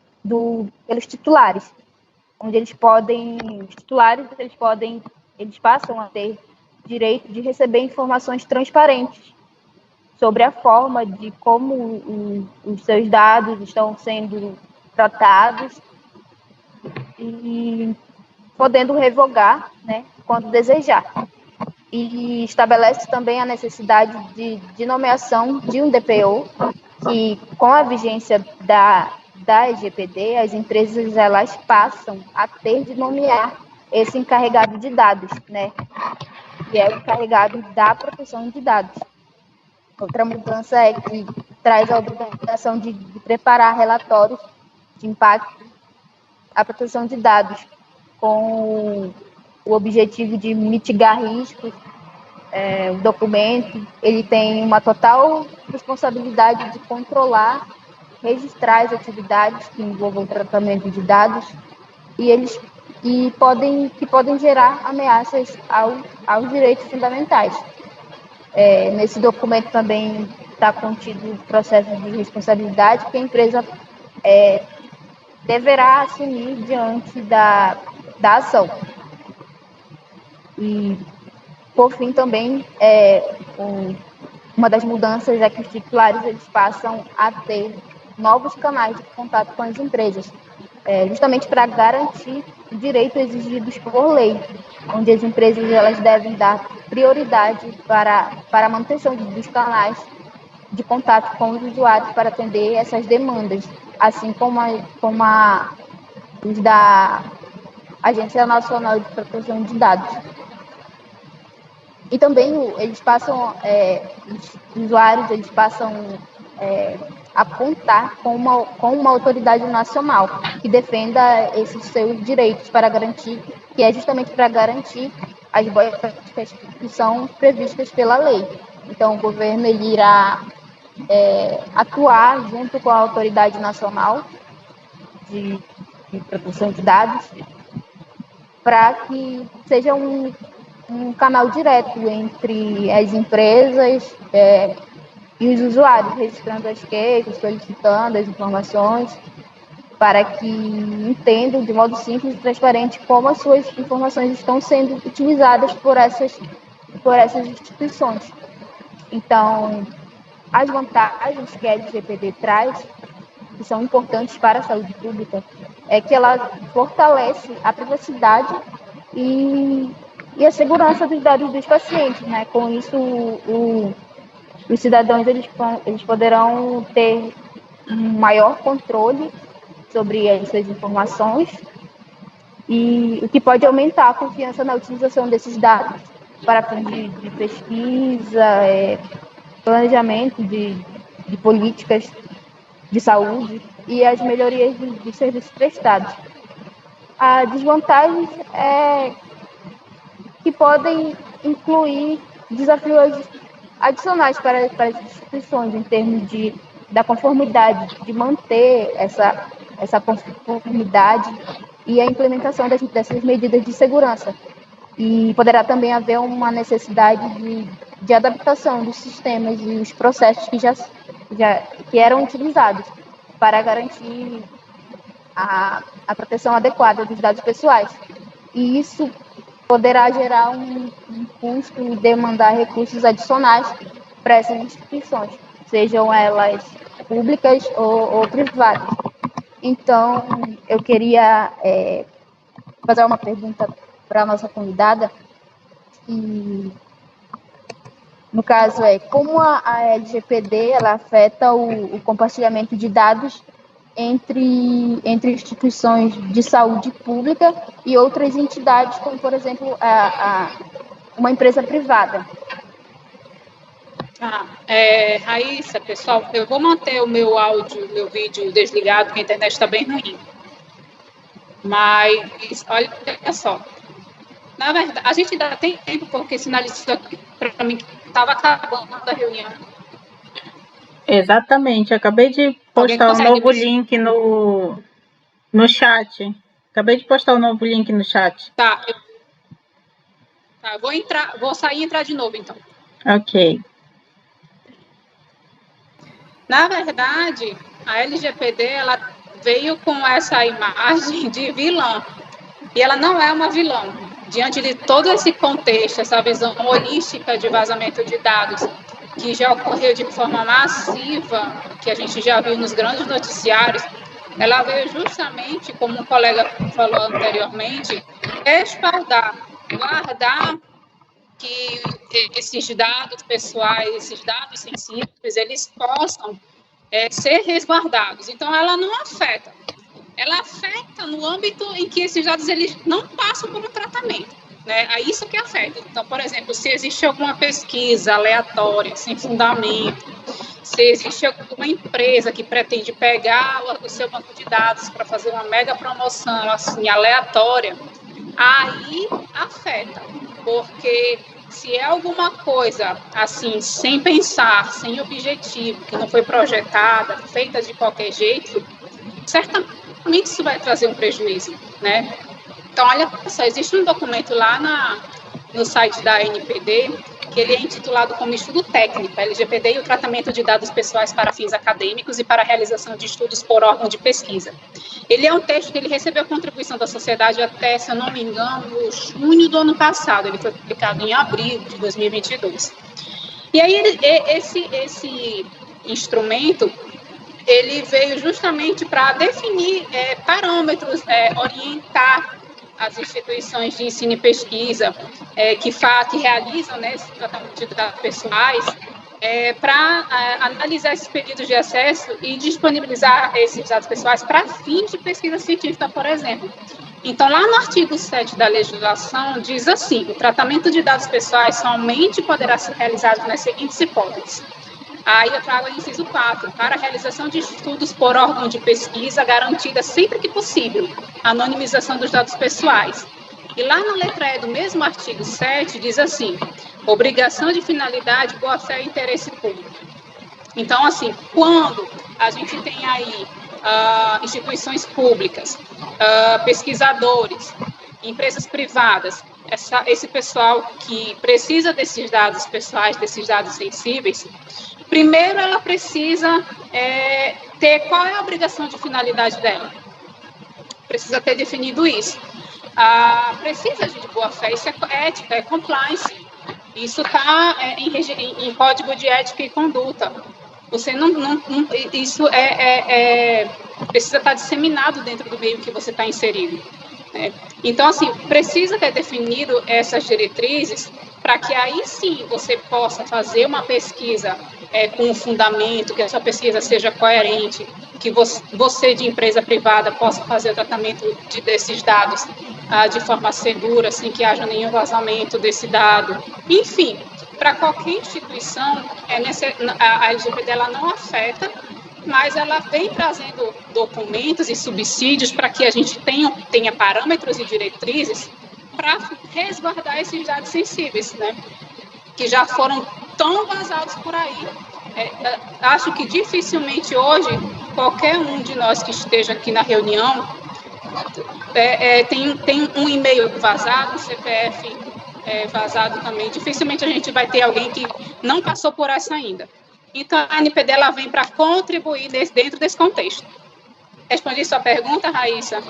pelos titulares, onde os titulares eles passam a ter direito de receber informações transparentes sobre a forma de como os seus dados estão sendo tratados e podendo revogar, né, quando desejar. E estabelece também a necessidade de nomeação de um DPO, que com a vigência da LGPD, as empresas elas passam a ter de nomear esse encarregado de dados, né, que é o encarregado da proteção de dados. Outra mudança é que traz a obrigação de preparar relatórios de impacto à proteção de dados, com o objetivo de mitigar riscos. O documento ele tem uma total responsabilidade de controlar, registrar as atividades que envolvam o tratamento de dados que podem gerar ameaças aos direitos fundamentais. Nesse documento também está contido o processo de responsabilidade que a empresa deverá assumir diante da ação. E, por fim, também, uma das mudanças é que os titulares eles passam a ter novos canais de contato com as empresas, justamente para garantir o direito exigidos por lei, onde as empresas elas devem dar prioridade para a manutenção dos canais de contato com os usuários para atender essas demandas, assim como os da Agência Nacional de Proteção de Dados. E também eles passam, os usuários eles passam a contar com uma autoridade nacional que defenda esses seus direitos para garantir, que é justamente para garantir as boas práticas que são previstas pela lei. Então, o governo ele irá atuar junto com a autoridade nacional de proteção de dados para que seja um canal direto entre as empresas e os usuários, registrando as queixas, solicitando as informações, para que entendam de modo simples e transparente como as suas informações estão sendo utilizadas por essas instituições. Então, as vantagens que a LGPD traz, que são importantes para a saúde pública, é que ela fortalece a privacidade e a segurança dos dados dos pacientes, né? Com isso, os cidadãos eles poderão ter um maior controle sobre as suas informações e o que pode aumentar a confiança na utilização desses dados para fins de pesquisa, planejamento de políticas de saúde e as melhorias dos serviços prestados. A desvantagem é que podem incluir desafios adicionais para as instituições em termos da conformidade, de manter essa conformidade e a implementação dessas medidas de segurança. E poderá também haver uma necessidade de adaptação dos sistemas e os processos que eram utilizados para garantir a proteção adequada dos dados pessoais. E isso poderá gerar um custo e demandar recursos adicionais para essas instituições, sejam elas públicas ou privadas. Então, eu queria fazer uma pergunta para a nossa convidada, e no caso como a LGPD ela afeta o compartilhamento de dados entre instituições de saúde pública e outras entidades, como, por exemplo, uma empresa privada. Raíssa, pessoal, eu vou manter o meu áudio, meu vídeo desligado, porque a internet está bem ruim. Mas, olha só, na verdade, a gente ainda tem tempo, porque sinalizou aqui para mim que estava acabando a reunião. Exatamente, acabei de postar um novo link no chat. Acabei de postar um novo link no chat. Tá, vou sair e entrar de novo, então. Ok. Na verdade, a LGPD ela veio com essa imagem de vilã, e ela não é uma vilã. Diante de todo esse contexto, essa visão holística de vazamento de dados, que já ocorreu de forma massiva, que a gente já viu nos grandes noticiários, ela veio justamente, como um colega falou anteriormente, respaldar, guardar que esses dados pessoais, esses dados sensíveis, eles possam ser resguardados. Então, ela não afeta. Ela afeta no âmbito em que esses dados eles não passam por um tratamento, né? É isso que afeta. Então, por exemplo, se existe alguma pesquisa aleatória, sem fundamento, se existe alguma empresa que pretende pegar o seu banco de dados para fazer uma mega promoção assim aleatória, aí afeta, porque se é alguma coisa assim, sem pensar, sem objetivo, que não foi projetada, feita de qualquer jeito, certamente isso vai trazer um prejuízo, né? Então, olha só, existe um documento lá no site da ANPD, que ele é intitulado como Estudo Técnico, LGPD e o Tratamento de Dados Pessoais para Fins Acadêmicos e para a Realização de Estudos por Órgão de Pesquisa. Ele é um texto que ele recebeu a contribuição da sociedade até, se eu não me engano, junho do ano passado. Ele foi publicado em abril de 2022. E aí, esse instrumento, ele veio justamente para definir parâmetros, orientar as instituições de ensino e pesquisa que realizam, né, esse tratamento de dados pessoais, para analisar esses pedidos de acesso e disponibilizar esses dados pessoais para fins de pesquisa científica, por exemplo. Então, lá no artigo 7 da legislação, diz assim: o tratamento de dados pessoais somente poderá ser realizado nas seguintes hipóteses. Aí eu trago o inciso 4, para a realização de estudos por órgão de pesquisa, garantida sempre que possível a anonimização dos dados pessoais. E lá na letra E do mesmo artigo 7, diz assim: obrigação de finalidade, boa-fé e interesse público. Então, assim, quando a gente tem aí instituições públicas, pesquisadores, empresas privadas, esse pessoal que precisa desses dados pessoais, desses dados sensíveis, primeiro ela precisa ter qual é a obrigação de finalidade dela. Precisa ter definido isso. Precisa de boa-fé, isso é ética, é compliance. Isso está em código de ética e conduta. Você isso precisa estar disseminado dentro do meio que você está inserido. Né? Então, assim, precisa ter definido essas diretrizes para que aí sim você possa fazer uma pesquisa com um fundamento, que a sua pesquisa seja coerente, que você de empresa privada possa fazer o tratamento desses dados de forma segura, sem que haja nenhum vazamento desse dado. Enfim, para qualquer instituição, a LGPD ela não afeta, mas ela vem trazendo documentos e subsídios para que a gente tenha parâmetros e diretrizes para resguardar esses dados sensíveis, né? Que já foram tão vazados por aí. Acho que dificilmente hoje, qualquer um de nós que esteja aqui na reunião tem um e-mail vazado, um CPF vazado também. Dificilmente a gente vai ter alguém que não passou por essa ainda. Então, a NPD ela vem para contribuir dentro desse contexto. Respondi sua pergunta, Raíssa?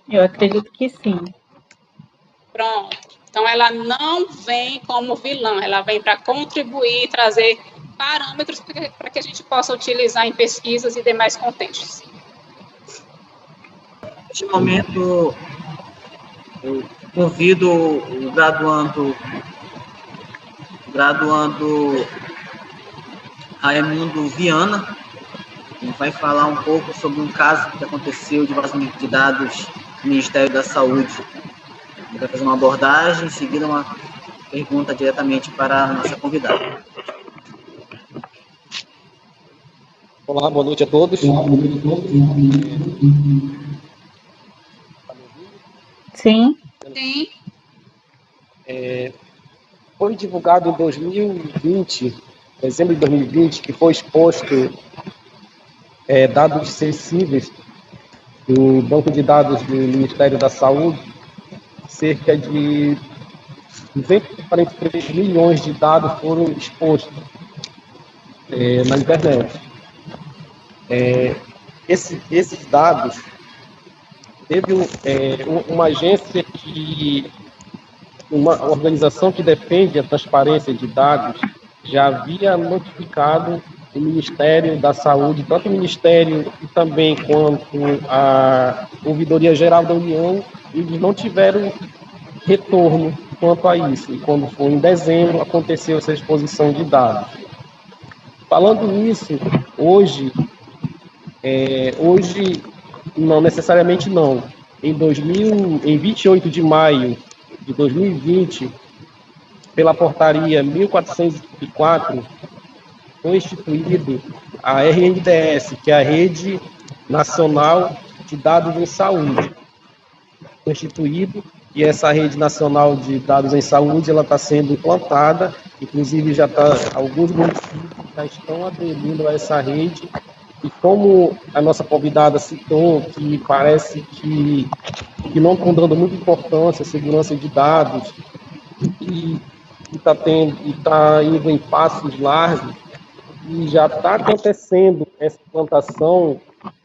Eu acredito que sim. Pronto. Então, ela não vem como vilã, ela vem para contribuir, trazer parâmetros para que a gente possa utilizar em pesquisas e demais contextos. Neste momento, eu convido o graduando Raimundo Viana, que vai falar um pouco sobre um caso que aconteceu de vazamento de dados do Ministério da Saúde. Ele vai fazer uma abordagem, em seguida uma pergunta diretamente para a nossa convidada. Olá, boa noite a todos. Sim. Sim. Foi divulgado em 2020, dezembro de 2020, que foi exposto dados sensíveis do banco de dados do Ministério da Saúde, cerca de 243 milhões de dados foram expostos na internet. Esses dados, teve uma agência uma organização que defende a transparência de dados, já havia notificado o Ministério da Saúde, tanto o Ministério e também quanto a Ouvidoria Geral da União, e eles não tiveram retorno quanto a isso. E quando foi em dezembro, aconteceu essa exposição de dados. Falando nisso, hoje não necessariamente não. Em 28 de maio de 2020, pela portaria 1404, foi instituído a RNDS, que é a Rede Nacional de Dados em Saúde. Foi instituído, e essa Rede Nacional de Dados em Saúde ela está sendo implantada, inclusive alguns municípios já estão aderindo a essa rede. E como a nossa convidada citou, que parece que não estão dando muita importância à segurança de dados e está indo em passos largos, e já está acontecendo essa implantação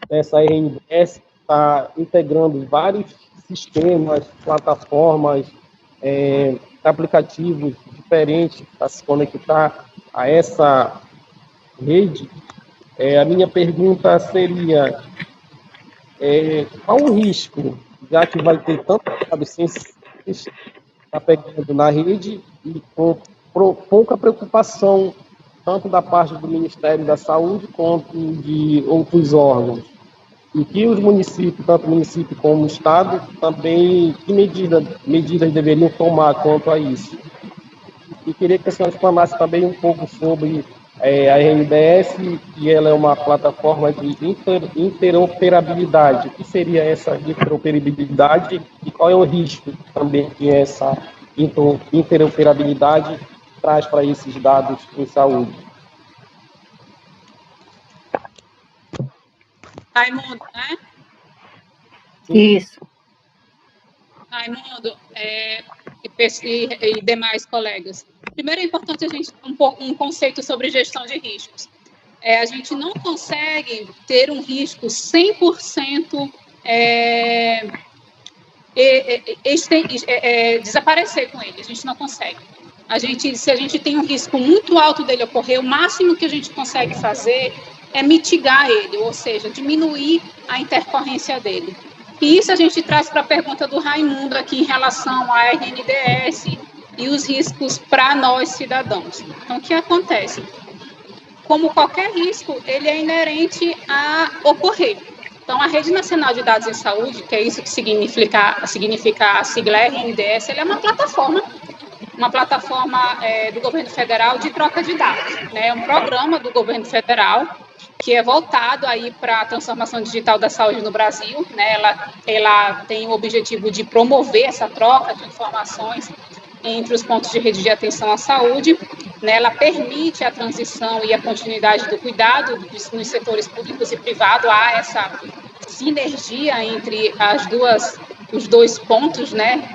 dessa RNDS, está integrando vários sistemas, plataformas, aplicativos diferentes para se conectar a essa rede. A minha pergunta seria, qual o risco, já que vai ter tanto dados sensíveis tá pegando na rede e com pouca preocupação, tanto da parte do Ministério da Saúde quanto de outros órgãos? E que os municípios, tanto o município como o Estado, também, que medidas deveriam tomar quanto a isso? E queria que a senhora explanasse também um pouco sobre a RNDS, que ela é uma plataforma de interoperabilidade. O que seria essa interoperabilidade e qual é o risco também que essa interoperabilidade traz para esses dados em saúde? Raimundo, né? Isso. Raimundo e demais colegas. Primeiro é importante a gente ter um conceito sobre gestão de riscos. A gente não consegue ter um risco 100% desaparecer com ele. A gente não consegue. Se a gente tem um risco muito alto dele ocorrer, o máximo que a gente consegue fazer é mitigar ele, ou seja, diminuir a intercorrência dele. E isso a gente traz para a pergunta do Raimundo aqui em relação à RNDS e os riscos para nós, cidadãos. Então, o que acontece? Como qualquer risco, ele é inerente a ocorrer. Então, a Rede Nacional de Dados em Saúde, que é isso que significa a sigla RNDS, ela é uma plataforma do governo federal de troca de dados, né? É um programa do governo federal que é voltado aí para a transformação digital da saúde no Brasil, né? Ela tem o objetivo de promover essa troca de informações entre os pontos de rede de atenção à saúde, né, ela permite a transição e a continuidade do cuidado nos setores públicos e privados. Há essa sinergia entre os dois pontos, né,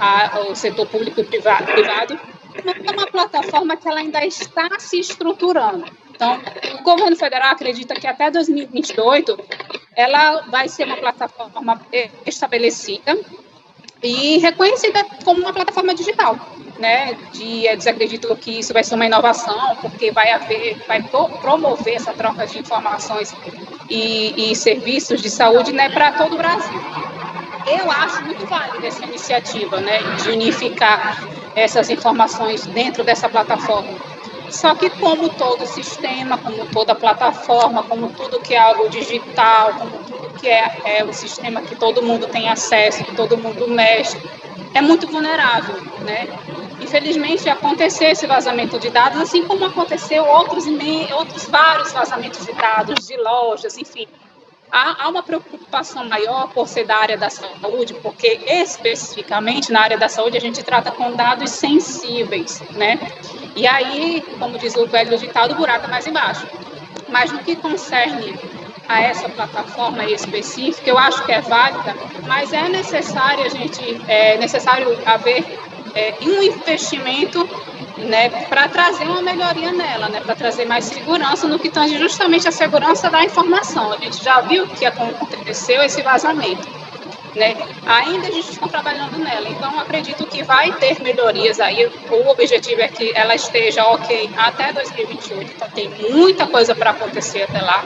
o setor público e privado, mas é uma plataforma que ela ainda está se estruturando. Então, o governo federal acredita que até 2028 ela vai ser uma plataforma estabelecida e reconhecida como uma plataforma digital, né? Eles acreditam que isso vai ser uma inovação, porque vai promover essa troca de informações e serviços de saúde, né, para todo o Brasil. Eu acho muito válida essa iniciativa, né, de unificar essas informações dentro dessa plataforma. Só que como todo sistema, como toda plataforma, como tudo que é algo digital, como tudo que é o sistema que todo mundo tem acesso, que todo mundo mexe, é muito vulnerável, né? Infelizmente, aconteceu esse vazamento de dados, assim como aconteceu outros vários vazamentos de dados, de lojas, enfim. Há uma preocupação maior por ser da área da saúde, porque especificamente na área da saúde a gente trata com dados sensíveis, né? E aí, como diz o velho ditado, o buraco é mais embaixo. Mas no que concerne a essa plataforma específica, eu acho que é válida, mas é necessário haver um investimento, né, para trazer uma melhoria nela, né, para trazer mais segurança no que tange justamente a segurança da informação. A gente já viu que aconteceu esse vazamento, né? Ainda a gente está trabalhando nela, então acredito que vai ter melhorias aí. O objetivo é que ela esteja ok até 2028, então tem muita coisa para acontecer até lá.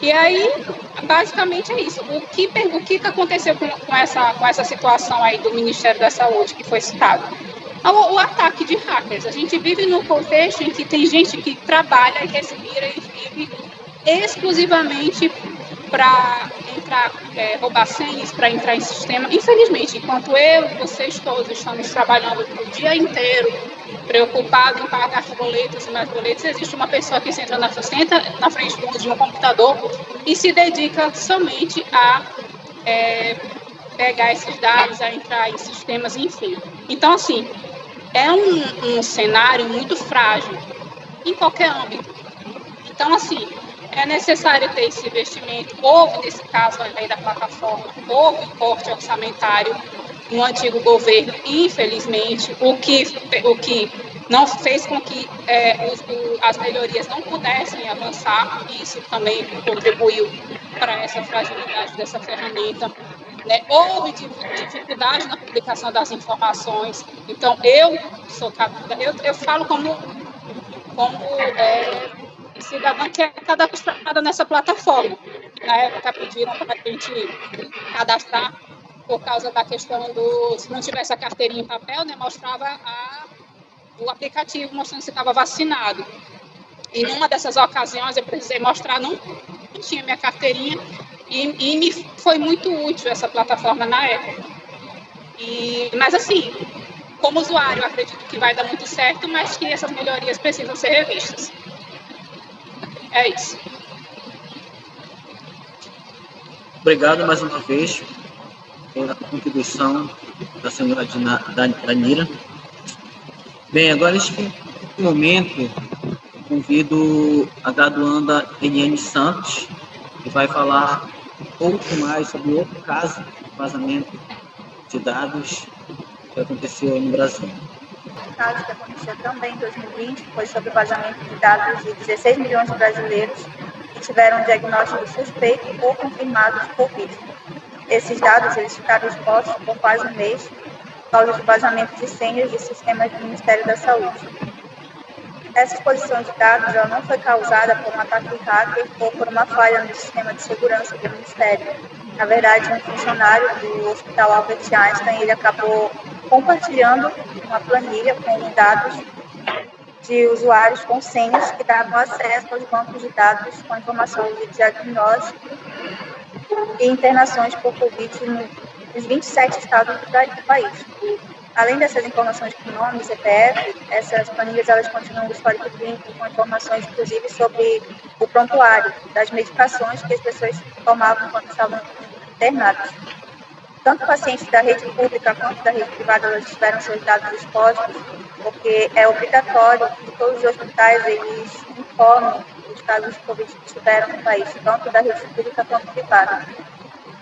E aí, basicamente é isso. O que aconteceu com essa situação aí do Ministério da Saúde, que foi citado? O ataque de hackers. A gente vive num contexto em que tem gente que trabalha e respira e vive exclusivamente para entrar, roubar senhas, para entrar em sistema. Infelizmente, enquanto eu e vocês todos estamos trabalhando o dia inteiro, preocupados em pagar boletos e mais boletos, existe uma pessoa que senta na frente de um computador e se dedica somente a pegar esses dados, a entrar em sistemas, enfim. Então, assim, é um cenário muito frágil em qualquer âmbito. Então, assim, é necessário ter esse investimento. Houve, nesse caso aí da plataforma, houve corte orçamentário no antigo governo, infelizmente, o que não fez com que as melhorias não pudessem avançar, e isso também contribuiu para essa fragilidade dessa ferramenta. Né? Houve dificuldade na publicação das informações. Então, eu falo como cidadã que é cadastrada nessa plataforma. Na época pediram para a gente cadastrar por causa da questão se não tivesse a carteirinha em papel, né, mostrava o aplicativo mostrando se estava vacinado. E numa dessas ocasiões eu precisei mostrar, não tinha minha carteirinha, e me foi muito útil essa plataforma na época. Mas assim, como usuário, eu acredito que vai dar muito certo, mas que essas melhorias precisam ser revistas. É isso. Obrigado mais uma vez pela contribuição da senhora Danira. Bem, agora neste momento convido a graduanda Eliane Santos, que vai falar um pouco mais sobre outro caso de vazamento de dados que aconteceu no Brasil. Um caso que aconteceu também em 2020 foi sobre o vazamento de dados de 16 milhões de brasileiros que tiveram um diagnóstico suspeito ou confirmado de Covid. Esses dados eles ficaram expostos por quase um mês por causa do vazamento de senhas de sistemas do Ministério da Saúde. Essa exposição de dados ela não foi causada por um ataque hacker ou por uma falha no sistema de segurança do Ministério. Na verdade, um funcionário do Hospital Albert Einstein ele acabou compartilhando uma planilha com dados de usuários com senhas que davam acesso aos bancos de dados com informações de diagnóstico e internações por Covid nos 27 estados do país. Além dessas informações com nome e CPF, essas planilhas elas continuam o histórico clínico com informações, inclusive, sobre o prontuário das medicações que as pessoas tomavam quando estavam internadas. tanto pacientes da rede pública quanto da rede privada, elas tiveram seus dados expostos, porque é obrigatório que todos os hospitais eles informem os casos de Covid que estiveram no país, tanto da rede pública quanto privada.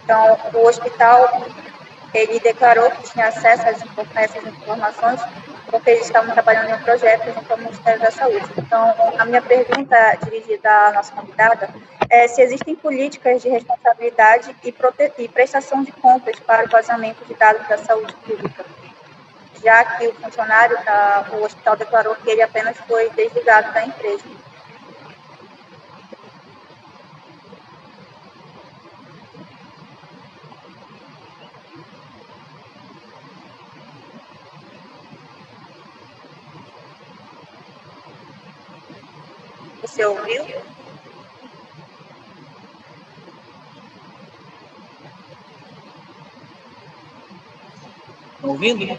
Então, o hospital, ele declarou que tinha acesso a essas informações, porque eles estavam trabalhando em um projeto junto ao Ministério da Saúde. Então, a minha pergunta dirigida à nossa convidada é se existem políticas de responsabilidade e prestação de contas para o vazamento de dados da saúde pública, já que o funcionário do hospital declarou que ele apenas foi desligado da empresa. Você ouviu? Estão ouvindo?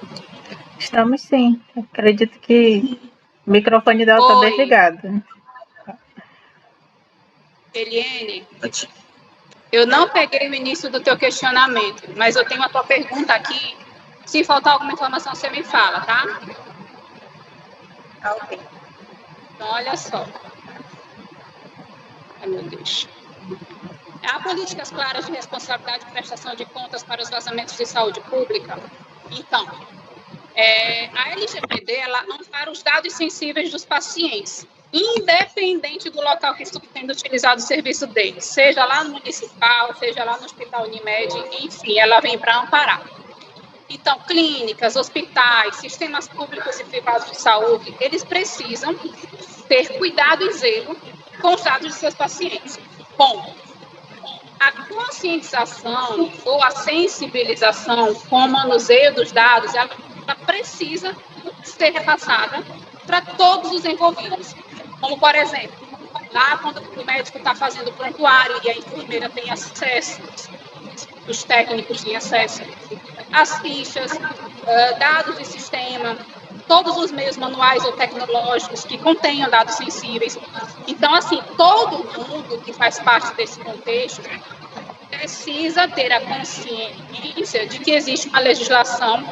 Estamos sim. Acredito que o microfone dela está Oi. desligado. Eliene, eu não peguei o início do teu questionamento, mas eu tenho a tua pergunta aqui. Se faltar alguma informação, você me fala, tá? Ok. Então, olha só. Ai, meu Deus. Há políticas claras de responsabilidade e prestação de contas para os vazamentos de saúde pública? Então, a LGPD, ela ampara os dados sensíveis dos pacientes, independente do local que estão sendo utilizado o serviço deles, seja lá no municipal, seja lá no Hospital Unimed, enfim, ela vem para amparar. Então, clínicas, hospitais, sistemas públicos e privados de saúde, eles precisam ter cuidado e zelo com os dados de seus pacientes. Bom, a conscientização ou a sensibilização com o manuseio dos dados, ela precisa ser repassada para todos os envolvidos. Como, por exemplo, lá quando o médico está fazendo o prontuário e a enfermeira tem acesso, os técnicos têm acesso às fichas, dados de sistema, todos os meios manuais ou tecnológicos que contenham dados sensíveis. Então, assim, todo mundo que faz parte desse contexto precisa ter a consciência de que existe uma legislação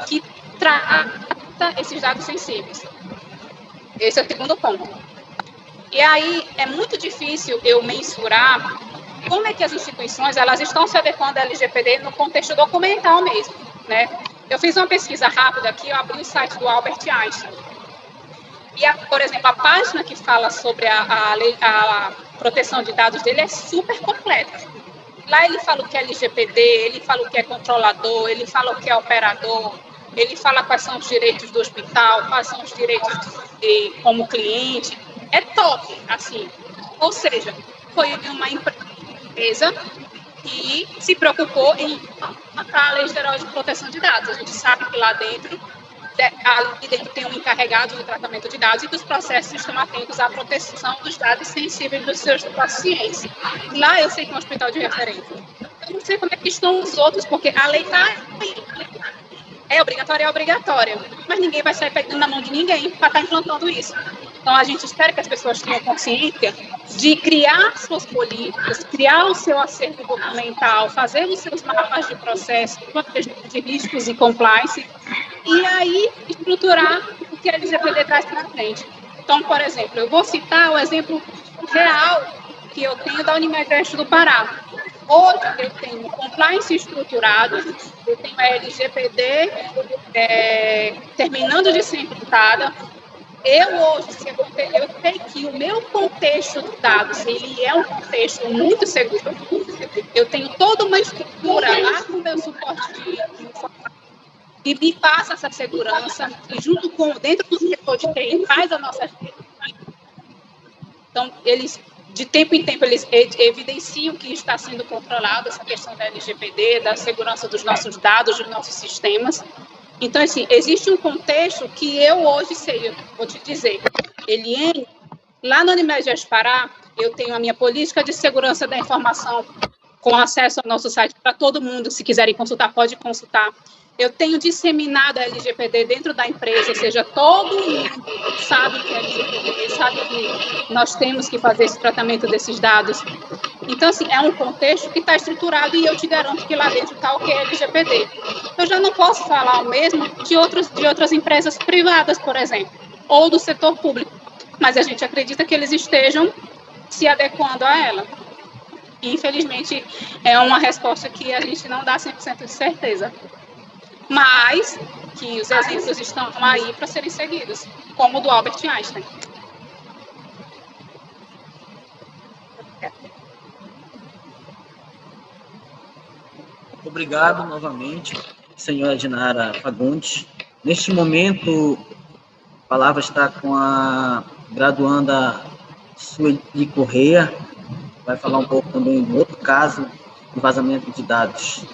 que trata esses dados sensíveis. Esse é o segundo ponto. E aí, é muito difícil eu mensurar como é que as instituições elas estão se adequando à LGPD no contexto documental mesmo, né? Eu fiz uma pesquisa rápida aqui, eu abri o site do Albert Einstein. E, por exemplo, a página que fala sobre a proteção de dados dele é super completa. Lá ele fala o que é LGPD, ele fala o que é controlador, ele fala o que é operador, ele fala quais são os direitos do hospital, quais são os direitos como cliente. É top, assim. Ou seja, foi uma empresa que se preocupou em aplicar a Lei Geral de Proteção de Dados. A gente sabe que lá dentro tem um encarregado de tratamento de dados e que os processos estão atentos à proteção dos dados sensíveis dos seus pacientes. Lá eu sei que é um hospital de referência. Eu não sei como é que estão os outros, porque a lei está aí. É obrigatória, mas ninguém vai sair pegando na mão de ninguém para estar implantando isso. Então, a gente espera que as pessoas tenham consciência de criar suas políticas, criar o seu acervo documental, fazer os seus mapas de processo, de riscos e compliance, e aí estruturar o que a LGPD traz para frente. Então, por exemplo, eu vou citar o exemplo real que eu tenho da Unimed Oeste do Pará. Hoje eu tenho compliance estruturado, eu tenho a LGPD terminando de ser implantada. Eu sei que o meu contexto de dados, ele é um contexto muito seguro. Eu tenho toda uma estrutura lá com o meu suporte de informação que me passa essa segurança e dentro do setor de TI faz a nossa gestão. Então, de tempo em tempo, eles evidenciam que está sendo controlada essa questão da LGPD, da segurança dos nossos dados, dos nossos sistemas. Então, assim, existe um contexto que eu hoje sei, eu vou te dizer, Eliene, lá no Unimed Oeste Pará, eu tenho a minha política de segurança da informação com acesso ao nosso site para todo mundo, se quiserem consultar, pode consultar. eu tenho disseminado a LGPD dentro da empresa, ou seja, todo mundo sabe que é LGPD, sabe que nós temos que fazer esse tratamento desses dados. Então, assim, é um contexto que está estruturado e eu te garanto que lá dentro está o que é LGPD. Eu já não posso falar o mesmo de outras empresas privadas, por exemplo, ou do setor público, mas a gente acredita que eles estejam se adequando a ela. Infelizmente, é uma resposta que a gente não dá 100% de certeza. Mas que os exemplos estão aí para serem seguidos, como o do Albert Einstein. Obrigado novamente, senhora Dinara Fagundes. Neste momento, a palavra está com a graduanda Sueli Correia, vai falar um pouco também de outro caso de vazamento de dados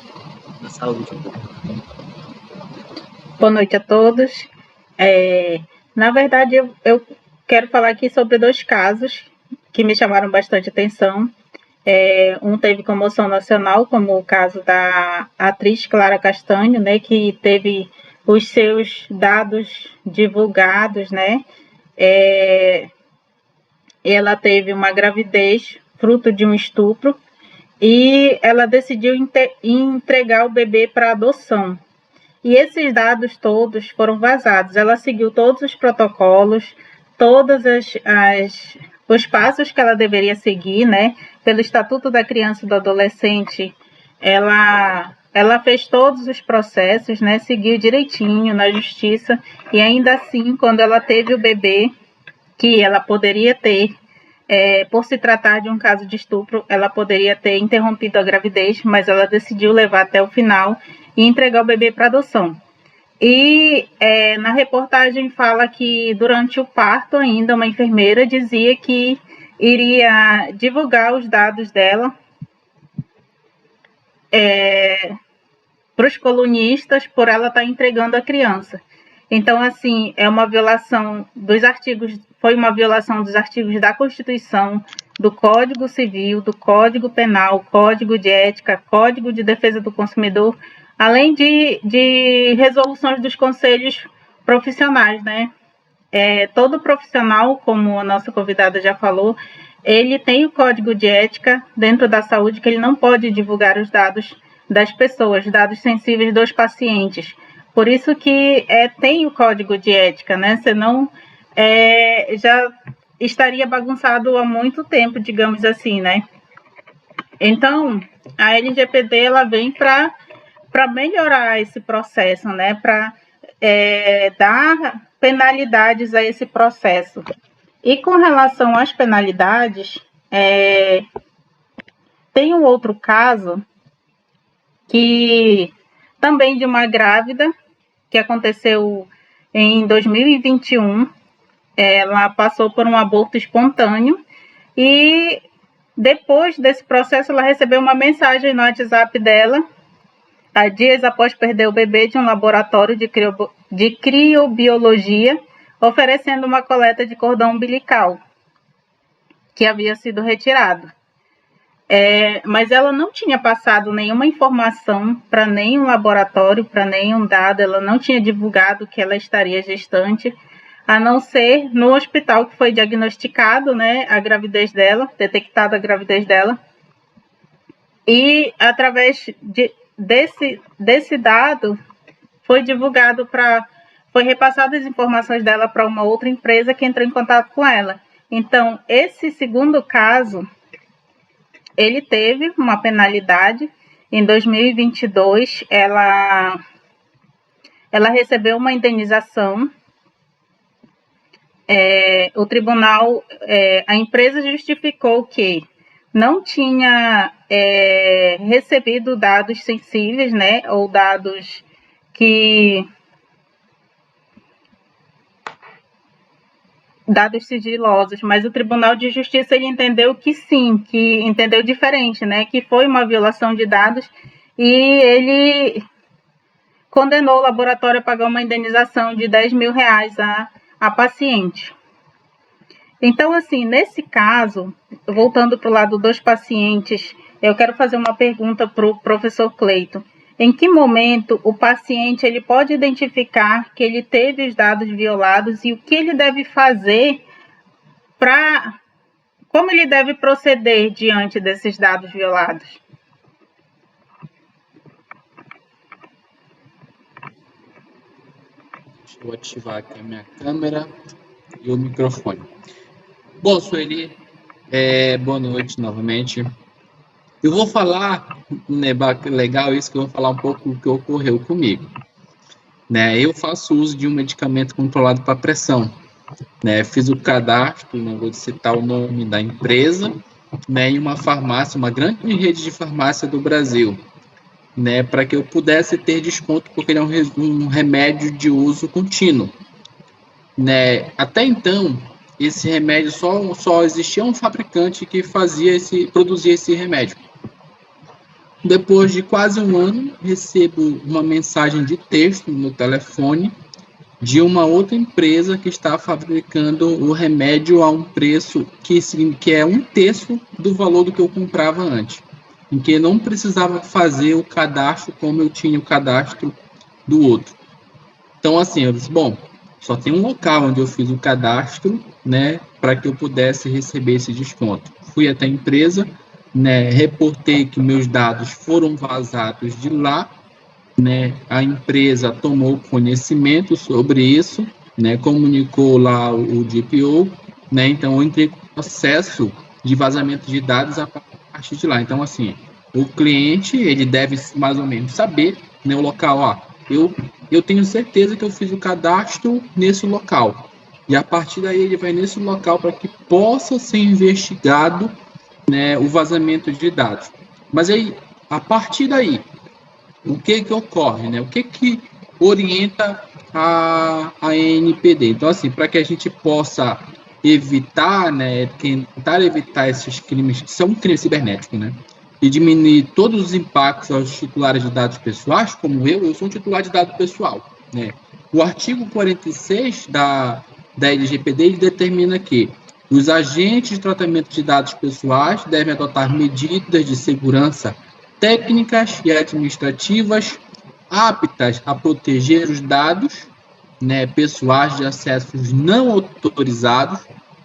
na saúde pública. Boa noite a todos. Na verdade, eu quero falar aqui sobre 2 casos que me chamaram bastante atenção. Um teve comoção nacional, como o caso da atriz Clara Castanho, né, que teve os seus dados divulgados, né? Ela teve uma gravidez fruto de um estupro e ela decidiu entregar o bebê para adoção. E esses dados todos foram vazados. Ela seguiu todos os protocolos, todos os passos que ela deveria seguir, né? Pelo Estatuto da Criança e do Adolescente, ela fez todos os processos, né? Seguiu direitinho na justiça. E ainda assim, quando ela teve o bebê, que ela poderia ter, por se tratar de um caso de estupro, ela poderia ter interrompido a gravidez, mas ela decidiu levar até o final e entregar o bebê para adoção. E na reportagem fala que durante o parto ainda uma enfermeira dizia que iria divulgar os dados dela para os colunistas por ela estar entregando a criança. Então, assim, foi uma violação dos artigos da Constituição, do Código Civil, do Código Penal, Código de Ética, Código de Defesa do Consumidor, além de resoluções dos conselhos profissionais, né? Todo profissional, como a nossa convidada já falou, ele tem o código de ética dentro da saúde, que ele não pode divulgar os dados das pessoas, dados sensíveis dos pacientes. Por isso que tem o código de ética, né? Senão já estaria bagunçado há muito tempo, digamos assim, né? Então, a LGPD ela vem para melhorar esse processo, né? Para dar penalidades a esse processo. E com relação às penalidades, tem um outro caso que também de uma grávida, que aconteceu em 2021. Ela passou por um aborto espontâneo e depois desse processo ela recebeu uma mensagem no WhatsApp dela, dias após perder o bebê, de um laboratório de criobiologia, oferecendo uma coleta de cordão umbilical que havia sido retirado. Mas ela não tinha passado nenhuma informação para nenhum laboratório, para nenhum dado, ela não tinha divulgado que ela estaria gestante, a não ser no hospital que foi diagnosticado, né, a gravidez dela, detectada a gravidez dela. E através desse dado foi repassadas as informações dela para uma outra empresa que entrou em contato com ela. Então, esse segundo caso, ele teve uma penalidade. Em 2022, ela recebeu uma indenização. O tribunal, a empresa justificou que não tinha recebido dados sensíveis, né, ou dados sigilosos, mas o Tribunal de Justiça ele entendeu que sim, que entendeu diferente, né, que foi uma violação de dados, e ele condenou o laboratório a pagar uma indenização de R$10.000 a paciente. Então, assim, nesse caso, voltando para o lado dos pacientes, eu quero fazer uma pergunta para o professor Cleito. Em que momento o paciente ele pode identificar que ele teve os dados violados e o que ele deve fazer como ele deve proceder diante desses dados violados? Deixa eu ativar aqui a minha câmera e o microfone. Bom, Sueli, boa noite novamente. Eu vou falar, né, legal isso, que eu vou falar um pouco do que ocorreu comigo. Né, eu faço uso de um medicamento controlado para pressão. Né, fiz o cadastro, não vou citar o nome da empresa, né, em uma farmácia, uma grande rede de farmácia do Brasil, né, para que eu pudesse ter desconto, porque ele é um remédio de uso contínuo. Né, até então, esse remédio só existia um fabricante que produzia esse remédio. Depois de quase um ano, recebo uma mensagem de texto no telefone de uma outra empresa que está fabricando o remédio a um preço que é 1/3 do valor do que eu comprava antes, em que eu não precisava fazer o cadastro como eu tinha o cadastro do outro. Então, assim, eu disse, bom, só tem um local onde eu fiz o cadastro, né, para que eu pudesse receber esse desconto. Fui até a empresa, né, reportei que meus dados foram vazados de lá, né, a empresa tomou conhecimento sobre isso, né, comunicou lá o DPO, né, então eu entrei com processo de vazamento de dados a partir de lá. Então, assim, o cliente, ele deve mais ou menos saber, né, o local, ó, eu tenho certeza que eu fiz o cadastro nesse local, e a partir daí ele vai nesse local para que possa ser investigado, né, o vazamento de dados. Mas aí, a partir daí, o que ocorre, né? O que orienta a NPD? Então, assim, para que a gente possa evitar, né, tentar evitar esses crimes, que são crimes cibernéticos, né, e diminuir todos os impactos aos titulares de dados pessoais, como eu sou um titular de dado pessoal, né? O artigo 46 da LGPD, ele determina que os agentes de tratamento de dados pessoais devem adotar medidas de segurança técnicas e administrativas aptas a proteger os dados, né, pessoais de acessos não autorizados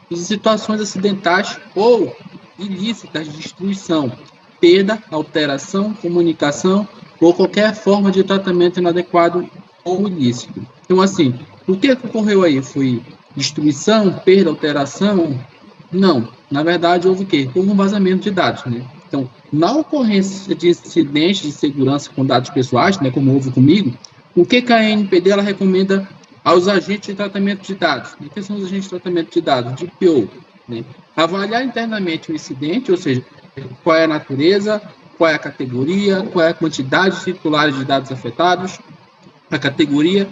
em situações acidentais ou ilícitas de destruição, perda, alteração, comunicação ou qualquer forma de tratamento inadequado ou ilícito. Então, assim, o que ocorreu aí? Foi destruição, perda, alteração? Não. Na verdade, houve o quê? Houve um vazamento de dados, né? Então, na ocorrência de incidentes de segurança com dados pessoais, né, como houve comigo, o que a ANPD ela recomenda aos agentes de tratamento de dados? O que são os agentes de tratamento de dados? DPO, né? Avaliar internamente o incidente, ou seja, qual é a natureza, qual é a categoria, qual é a quantidade de titulares de dados afetados, a categoria,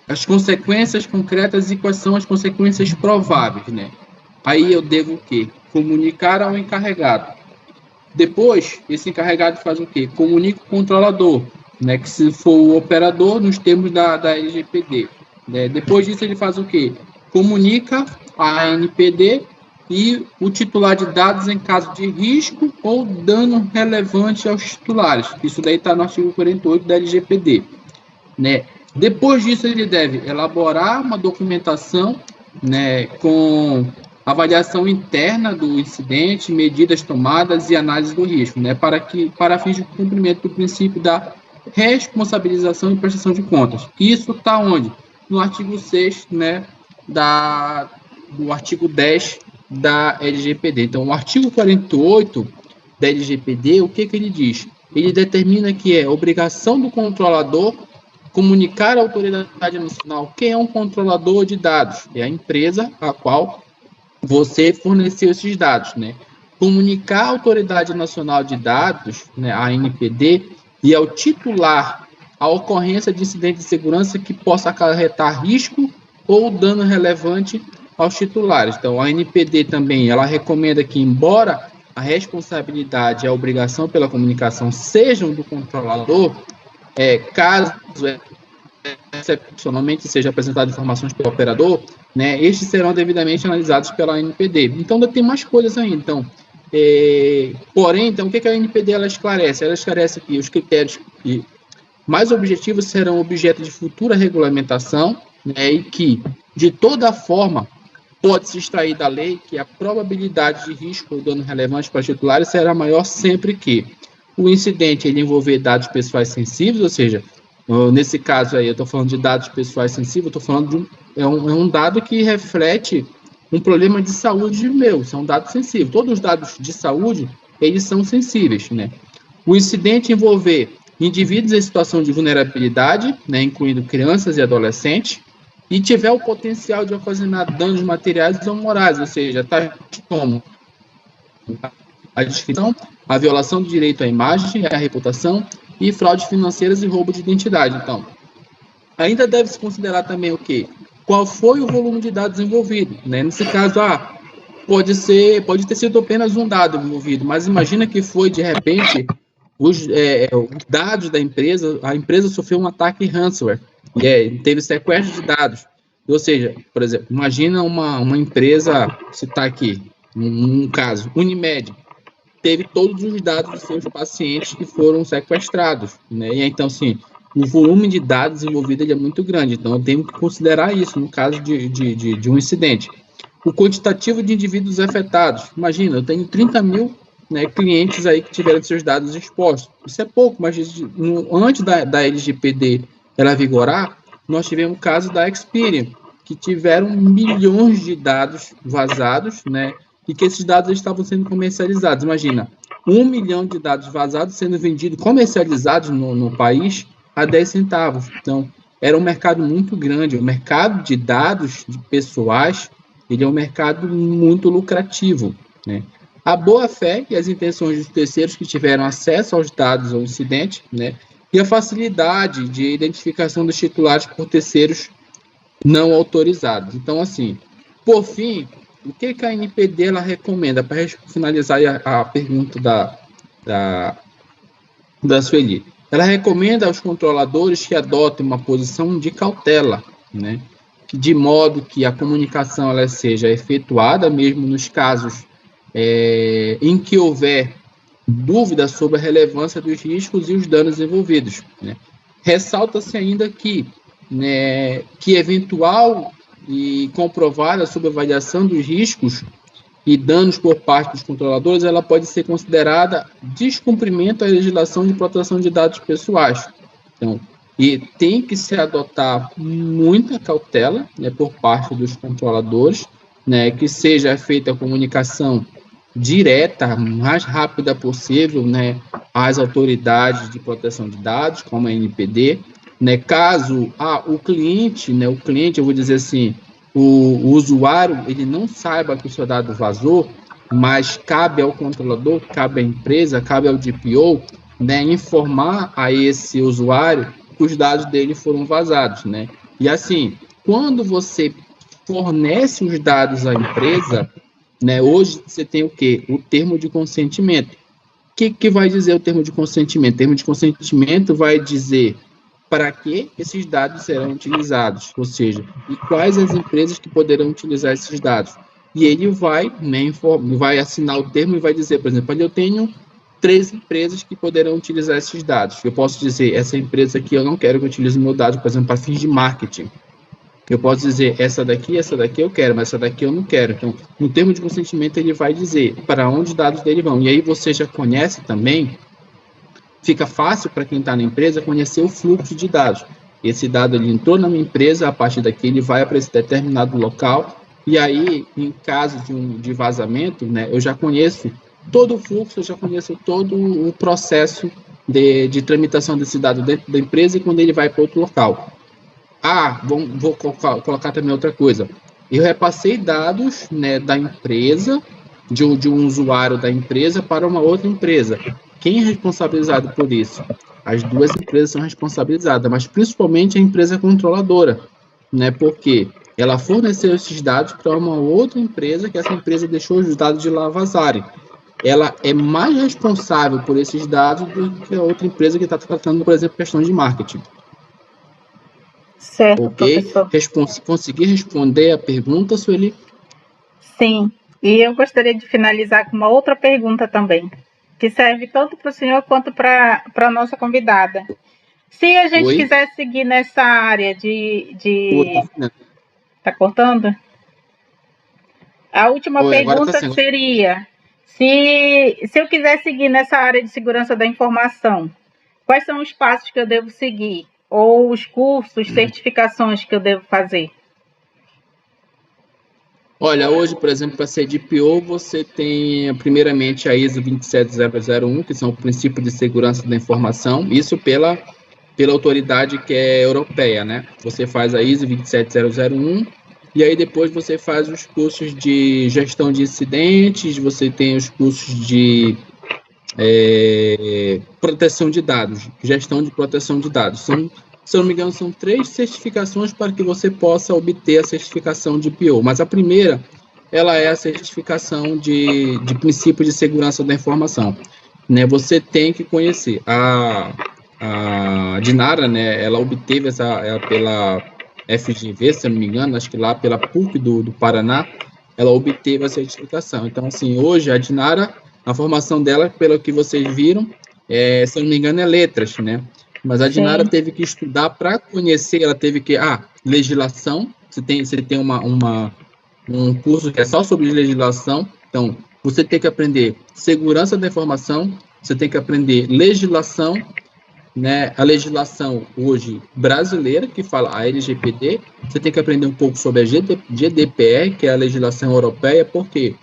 as consequências concretas e quais são as consequências prováveis, né? Aí eu devo o quê? Comunicar ao encarregado. Depois, esse encarregado faz o quê? Comunica o controlador, né? Que se for o operador, nos termos da LGPD. Né? Depois disso, ele faz o quê? Comunica a ANPD e o titular de dados em caso de risco ou dano relevante aos titulares. Isso daí está no artigo 48 da LGPD. Né? Depois disso, ele deve elaborar uma documentação, né, com avaliação interna do incidente, medidas tomadas e análise do risco, né, para fins de cumprimento do princípio da responsabilização e prestação de contas. Isso está onde? No artigo 6, né, do artigo 10 da LGPD. Então, o artigo 48 da LGPD, o que ele diz? Ele determina que é obrigação do controlador comunicar à autoridade nacional quem é um controlador de dados. É a empresa a qual você forneceu esses dados, né? Comunicar à autoridade nacional de dados, né, a ANPD, e ao titular a ocorrência de incidente de segurança que possa acarretar risco ou dano relevante aos titulares. Então, a ANPD também, ela recomenda que, embora a responsabilidade e a obrigação pela comunicação sejam do controlador, caso excepcionalmente seja apresentado informações pelo operador, né, estes serão devidamente analisados pela ANPD. Então, ainda tem mais coisas ainda. Então, Porém, então, o que a NPD ela esclarece? Ela esclarece que os critérios mais objetivos serão objeto de futura regulamentação, né, e que, de toda forma, pode-se extrair da lei que a probabilidade de risco ou dano relevante para titulares será maior sempre que o incidente ele envolver dados pessoais sensíveis, ou seja, nesse caso aí eu estou falando de dados pessoais sensíveis, eu estou falando de um dado que reflete um problema de saúde meu, são dados sensíveis. Todos os dados de saúde, eles são sensíveis, né? O incidente envolver indivíduos em situação de vulnerabilidade, né, incluindo crianças e adolescentes, e tiver o potencial de ocasionar danos materiais ou morais, ou seja, tais como a descrição, a violação do direito à imagem, à reputação e fraudes financeiras e roubo de identidade. Então, ainda deve-se considerar também o quê? Qual foi o volume de dados envolvido, né? Nesse caso, pode ter sido apenas um dado envolvido, mas imagina que foi, de repente, os dados da empresa, a empresa sofreu um ataque ransomware, teve sequestro de dados. Ou seja, por exemplo, imagina uma empresa, citar aqui, um caso, Unimed, teve todos os dados dos seus pacientes que foram sequestrados, né? E então, assim, o volume de dados envolvido ele é muito grande, então eu tenho que considerar isso no caso de um incidente. O quantitativo de indivíduos afetados, imagina, eu tenho 30 mil, né, clientes aí que tiveram seus dados expostos. Isso é pouco, mas antes da LGPD ela vigorar, nós tivemos o caso da Experian, que tiveram milhões de dados vazados, né, e que esses dados estavam sendo comercializados. Imagina, 1 milhão de dados vazados sendo vendidos, comercializados no país a 10 centavos. Então, era um mercado muito grande. O mercado de dados de pessoais, ele é um mercado muito lucrativo, né? A boa-fé e as intenções dos terceiros que tiveram acesso aos dados ao incidente, né? E a facilidade de identificação dos titulares por terceiros não autorizados. Então, assim, por fim, o que a NPD ela recomenda, para finalizar a pergunta da Sueli? Ela recomenda aos controladores que adotem uma posição de cautela, né? De modo que a comunicação ela seja efetuada mesmo nos casos em que houver dúvida sobre a relevância dos riscos e os danos envolvidos, né? Ressalta-se ainda que eventual e comprovada subavaliação dos riscos e danos por parte dos controladores, ela pode ser considerada descumprimento à legislação de proteção de dados pessoais. Então, e tem que se adotar muita cautela, né, por parte dos controladores, né, que seja feita a comunicação direta, mais rápida possível, né, às autoridades de proteção de dados, como a NPD, né, caso o cliente, eu vou dizer assim, o usuário, ele não saiba que o seu dado vazou, mas cabe ao controlador, cabe à empresa, cabe ao DPO, né, informar a esse usuário que os dados dele foram vazados, né? E assim, quando você fornece os dados à empresa, né, hoje você tem o quê? O termo de consentimento. O que vai dizer o termo de consentimento? O termo de consentimento vai dizer para que esses dados serão utilizados, ou seja, e quais as empresas que poderão utilizar esses dados. E ele vai, né, vai assinar o termo e vai dizer, por exemplo, eu tenho 3 empresas que poderão utilizar esses dados. Eu posso dizer, essa empresa aqui eu não quero que utilize o meu dado, por exemplo, para fins de marketing. Eu posso dizer, essa daqui eu quero, mas essa daqui eu não quero. Então, no termo de consentimento, ele vai dizer para onde os dados dele vão. E aí você já conhece também, fica fácil para quem está na empresa conhecer o fluxo de dados. Esse dado ele entrou na minha empresa, a partir daqui ele vai para esse determinado local, e aí, em caso de vazamento, né, eu já conheço todo o fluxo, eu já conheço todo o processo de tramitação desse dado dentro da empresa e quando ele vai para outro local. Vou colocar também outra coisa. Eu repassei dados, né, da empresa, de um usuário da empresa para uma outra empresa. Quem é responsabilizado por isso? As 2 empresas são responsabilizadas, mas principalmente a empresa controladora, né, porque ela forneceu esses dados para uma outra empresa, que essa empresa deixou os dados de lá vazarem. Ela é mais responsável por esses dados do que a outra empresa que está tratando, por exemplo, questões de marketing. Certo, ok? professor. Conseguir responder a pergunta, Sueli? Sim. E eu gostaria de finalizar com uma outra pergunta também, que serve tanto para o senhor quanto para a nossa convidada. Se a gente quiser seguir nessa área Tá cortando? A última pergunta seria, se eu quiser seguir nessa área de segurança da informação, quais são os passos que eu devo seguir? Ou os cursos, certificações que eu devo fazer? Olha, hoje, por exemplo, para ser DPO, você tem, primeiramente, a ISO 27001, que são o princípio de segurança da informação, isso pela autoridade que é europeia, né? Você faz a ISO 27001, e aí depois você faz os cursos de gestão de incidentes, você tem os cursos de proteção de dados, gestão de proteção de dados. Se eu não me engano, são 3 certificações para que você possa obter a certificação de PO. Mas a primeira, ela é a certificação de princípio de segurança da informação. Né? Você tem que conhecer. A Dinara, né, ela obteve pela FGV, se eu não me engano, acho que lá pela PUC do Paraná, ela obteve a certificação. Então, assim, hoje a Dinara, a formação dela, pelo que vocês viram, se eu não me engano, é letras, né? Mas a Dinara teve que estudar para conhecer, ela teve que... legislação, você tem um curso que é só sobre legislação, então você tem que aprender segurança da informação, você tem que aprender legislação, né? A legislação hoje brasileira, que fala a LGPD, você tem que aprender um pouco sobre a GDPR, que é a legislação europeia, porque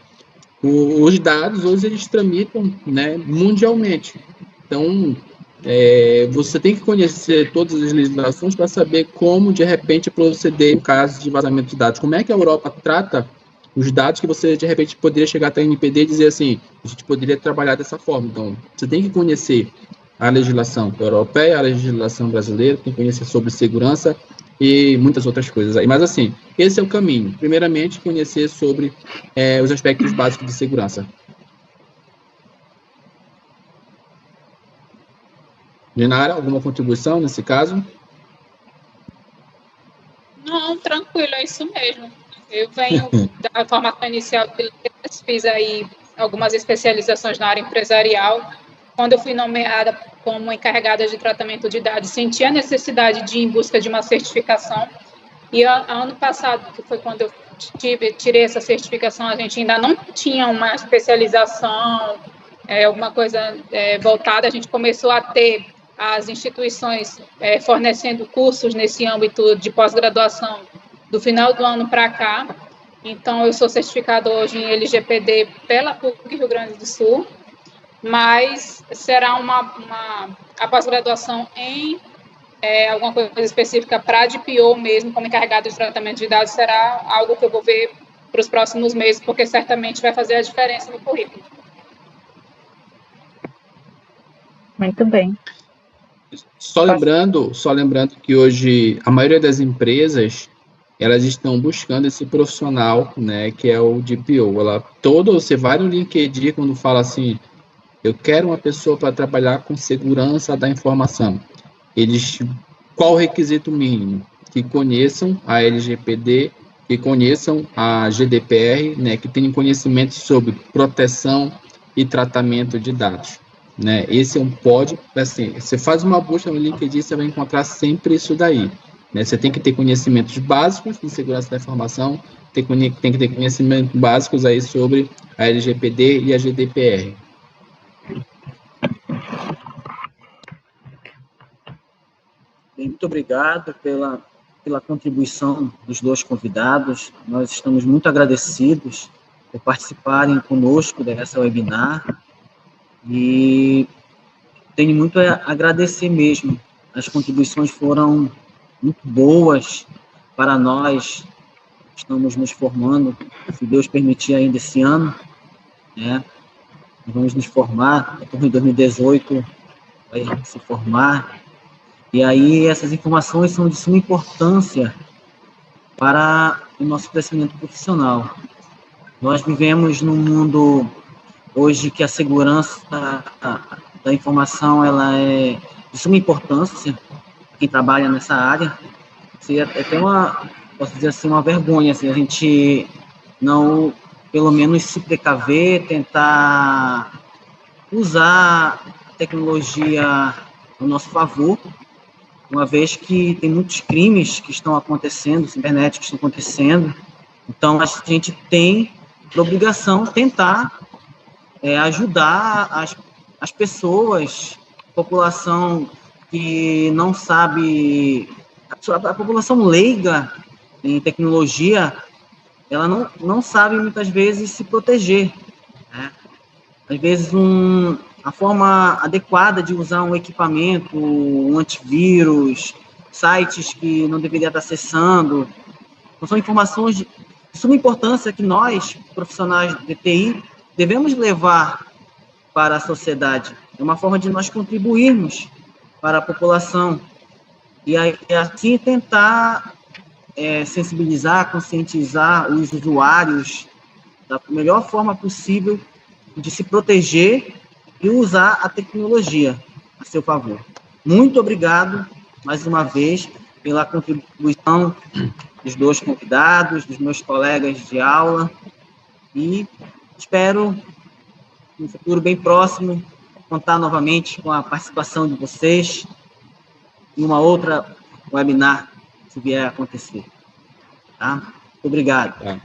os dados hoje eles tramitam, né, mundialmente. Então, você tem que conhecer todas as legislações para saber como, de repente, proceder em caso de vazamento de dados. Como é que a Europa trata os dados que você, de repente, poderia chegar até a NPD e dizer assim, a gente poderia trabalhar dessa forma. Então, você tem que conhecer a legislação europeia, a legislação brasileira, tem que conhecer sobre segurança e muitas outras coisas aí. Mas, assim, esse é o caminho. Primeiramente, conhecer sobre os aspectos básicos de segurança. Dinara, alguma contribuição nesse caso? Não, tranquilo, é isso mesmo. Eu venho da formação inicial de letras, fiz aí algumas especializações na área empresarial. Quando eu fui nomeada como encarregada de tratamento de dados, senti a necessidade de ir em busca de uma certificação. E ano passado, que foi quando eu tirei essa certificação, a gente ainda não tinha uma especialização, alguma coisa voltada, a gente começou a ter as instituições fornecendo cursos nesse âmbito de pós-graduação do final do ano para cá. Então, eu sou certificada hoje em LGPD pela PUC Rio Grande do Sul, mas será a pós-graduação em alguma coisa específica para DPO mesmo, como encarregado de tratamento de dados, será algo que eu vou ver para os próximos meses, porque certamente vai fazer a diferença no currículo. Muito bem. Só lembrando que hoje a maioria das empresas, elas estão buscando esse profissional, né, que é o DPO. Você vai no LinkedIn quando fala assim, eu quero uma pessoa para trabalhar com segurança da informação. Qual o requisito mínimo? Que conheçam a LGPD, que conheçam a GDPR, né, que tenham conhecimento sobre proteção e tratamento de dados. Né? Esse é um pódio, assim, você faz uma busca no LinkedIn, você vai encontrar sempre isso daí. Né? Você tem que ter conhecimentos básicos de segurança da informação, tem que ter conhecimentos básicos aí sobre a LGPD e a GDPR. Muito obrigado pela contribuição dos 2 convidados. Nós estamos muito agradecidos por participarem conosco dessa webinar. E tenho muito a agradecer mesmo. As contribuições foram muito boas para nós. Estamos nos formando, se Deus permitir, ainda esse ano, né? Vamos nos formar, em 2018 vai se formar. E aí essas informações são de suma importância para o nosso crescimento profissional. Nós vivemos num mundo hoje que a segurança da informação ela é de suma importância para quem trabalha nessa área. Seria até posso dizer assim, uma vergonha se a gente não pelo menos se precaver, tentar usar a tecnologia a nosso favor, uma vez que tem muitos crimes que estão acontecendo, cibernéticos que estão acontecendo. Então, a gente tem a obrigação de tentar ajudar as pessoas, a população que não sabe, a população leiga em tecnologia, ela não sabe muitas vezes se proteger, né? Às vezes a forma adequada de usar um equipamento, um antivírus, sites que não deveria estar acessando, então, são informações de suma importância que nós, profissionais de TI, devemos levar para a sociedade. É uma forma de nós contribuirmos para a população e assim tentar sensibilizar, conscientizar os usuários da melhor forma possível de se proteger e usar a tecnologia a seu favor. Muito obrigado, mais uma vez, pela contribuição dos dois convidados, dos meus colegas de aula, e espero, no futuro bem próximo, contar novamente com a participação de vocês em uma outra webinar, se vier a acontecer. Tá? Muito obrigado. Tá.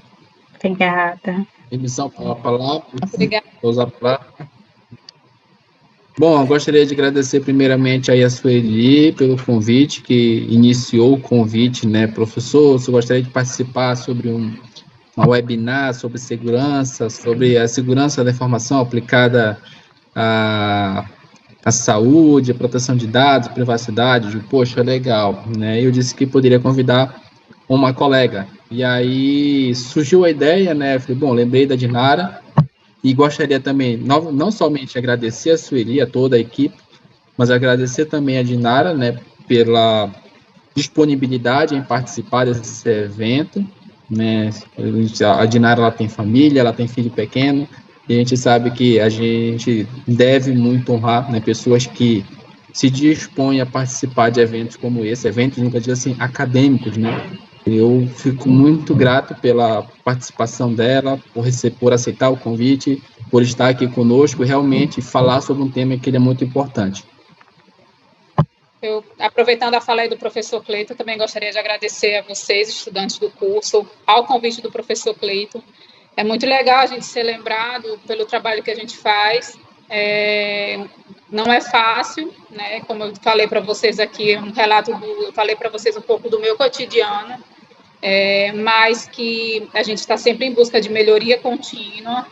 Obrigada. Emissão para a palavra. Obrigada. Usar a palavra. Bom, eu gostaria de agradecer primeiramente aí a Sueli pelo convite, que iniciou o convite, né, professor? Eu gostaria de participar sobre uma webinar sobre segurança, sobre a segurança da informação aplicada à saúde, à proteção de dados, privacidade. Poxa, legal, né? Eu disse que poderia convidar uma colega. E aí surgiu a ideia, né? Falei, bom, lembrei da Dinara, e gostaria também, não somente agradecer a Sueli, a toda a equipe, mas agradecer também a Dinara, né, pela disponibilidade em participar desse evento, né? A Dinara, ela tem família, ela tem filho pequeno, e a gente sabe que a gente deve muito honrar, né, pessoas que se dispõem a participar de eventos como esse, eventos, nunca digo assim, acadêmicos, né? Eu fico muito grato pela participação dela, por aceitar o convite, por estar aqui conosco e realmente falar sobre um tema que ele é muito importante. Eu, aproveitando a fala aí do professor Cleiton, também gostaria de agradecer a vocês, estudantes do curso, ao convite do professor Cleiton. É muito legal a gente ser lembrado pelo trabalho que a gente faz. Não é fácil, né? Como eu falei para vocês aqui, eu falei para vocês um pouco do meu cotidiano, mas que a gente está sempre em busca de melhoria contínua.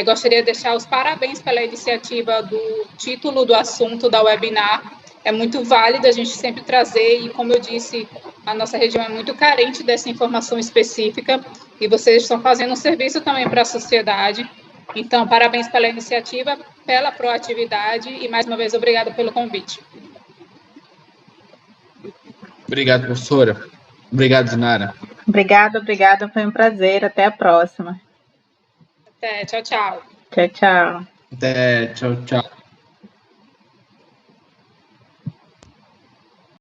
Gostaria de deixar os parabéns pela iniciativa do título do assunto da webinar. É muito válido a gente sempre trazer, e como eu disse, a nossa região é muito carente dessa informação específica, e vocês estão fazendo um serviço também para a sociedade. Então, parabéns pela iniciativa, pela proatividade, e mais uma vez, obrigada pelo convite. Obrigado, professora. Obrigado, Dinara. Obrigada, foi um prazer. Até a próxima. Até, tchau, tchau. Tchau, tchau. Até, tchau, tchau.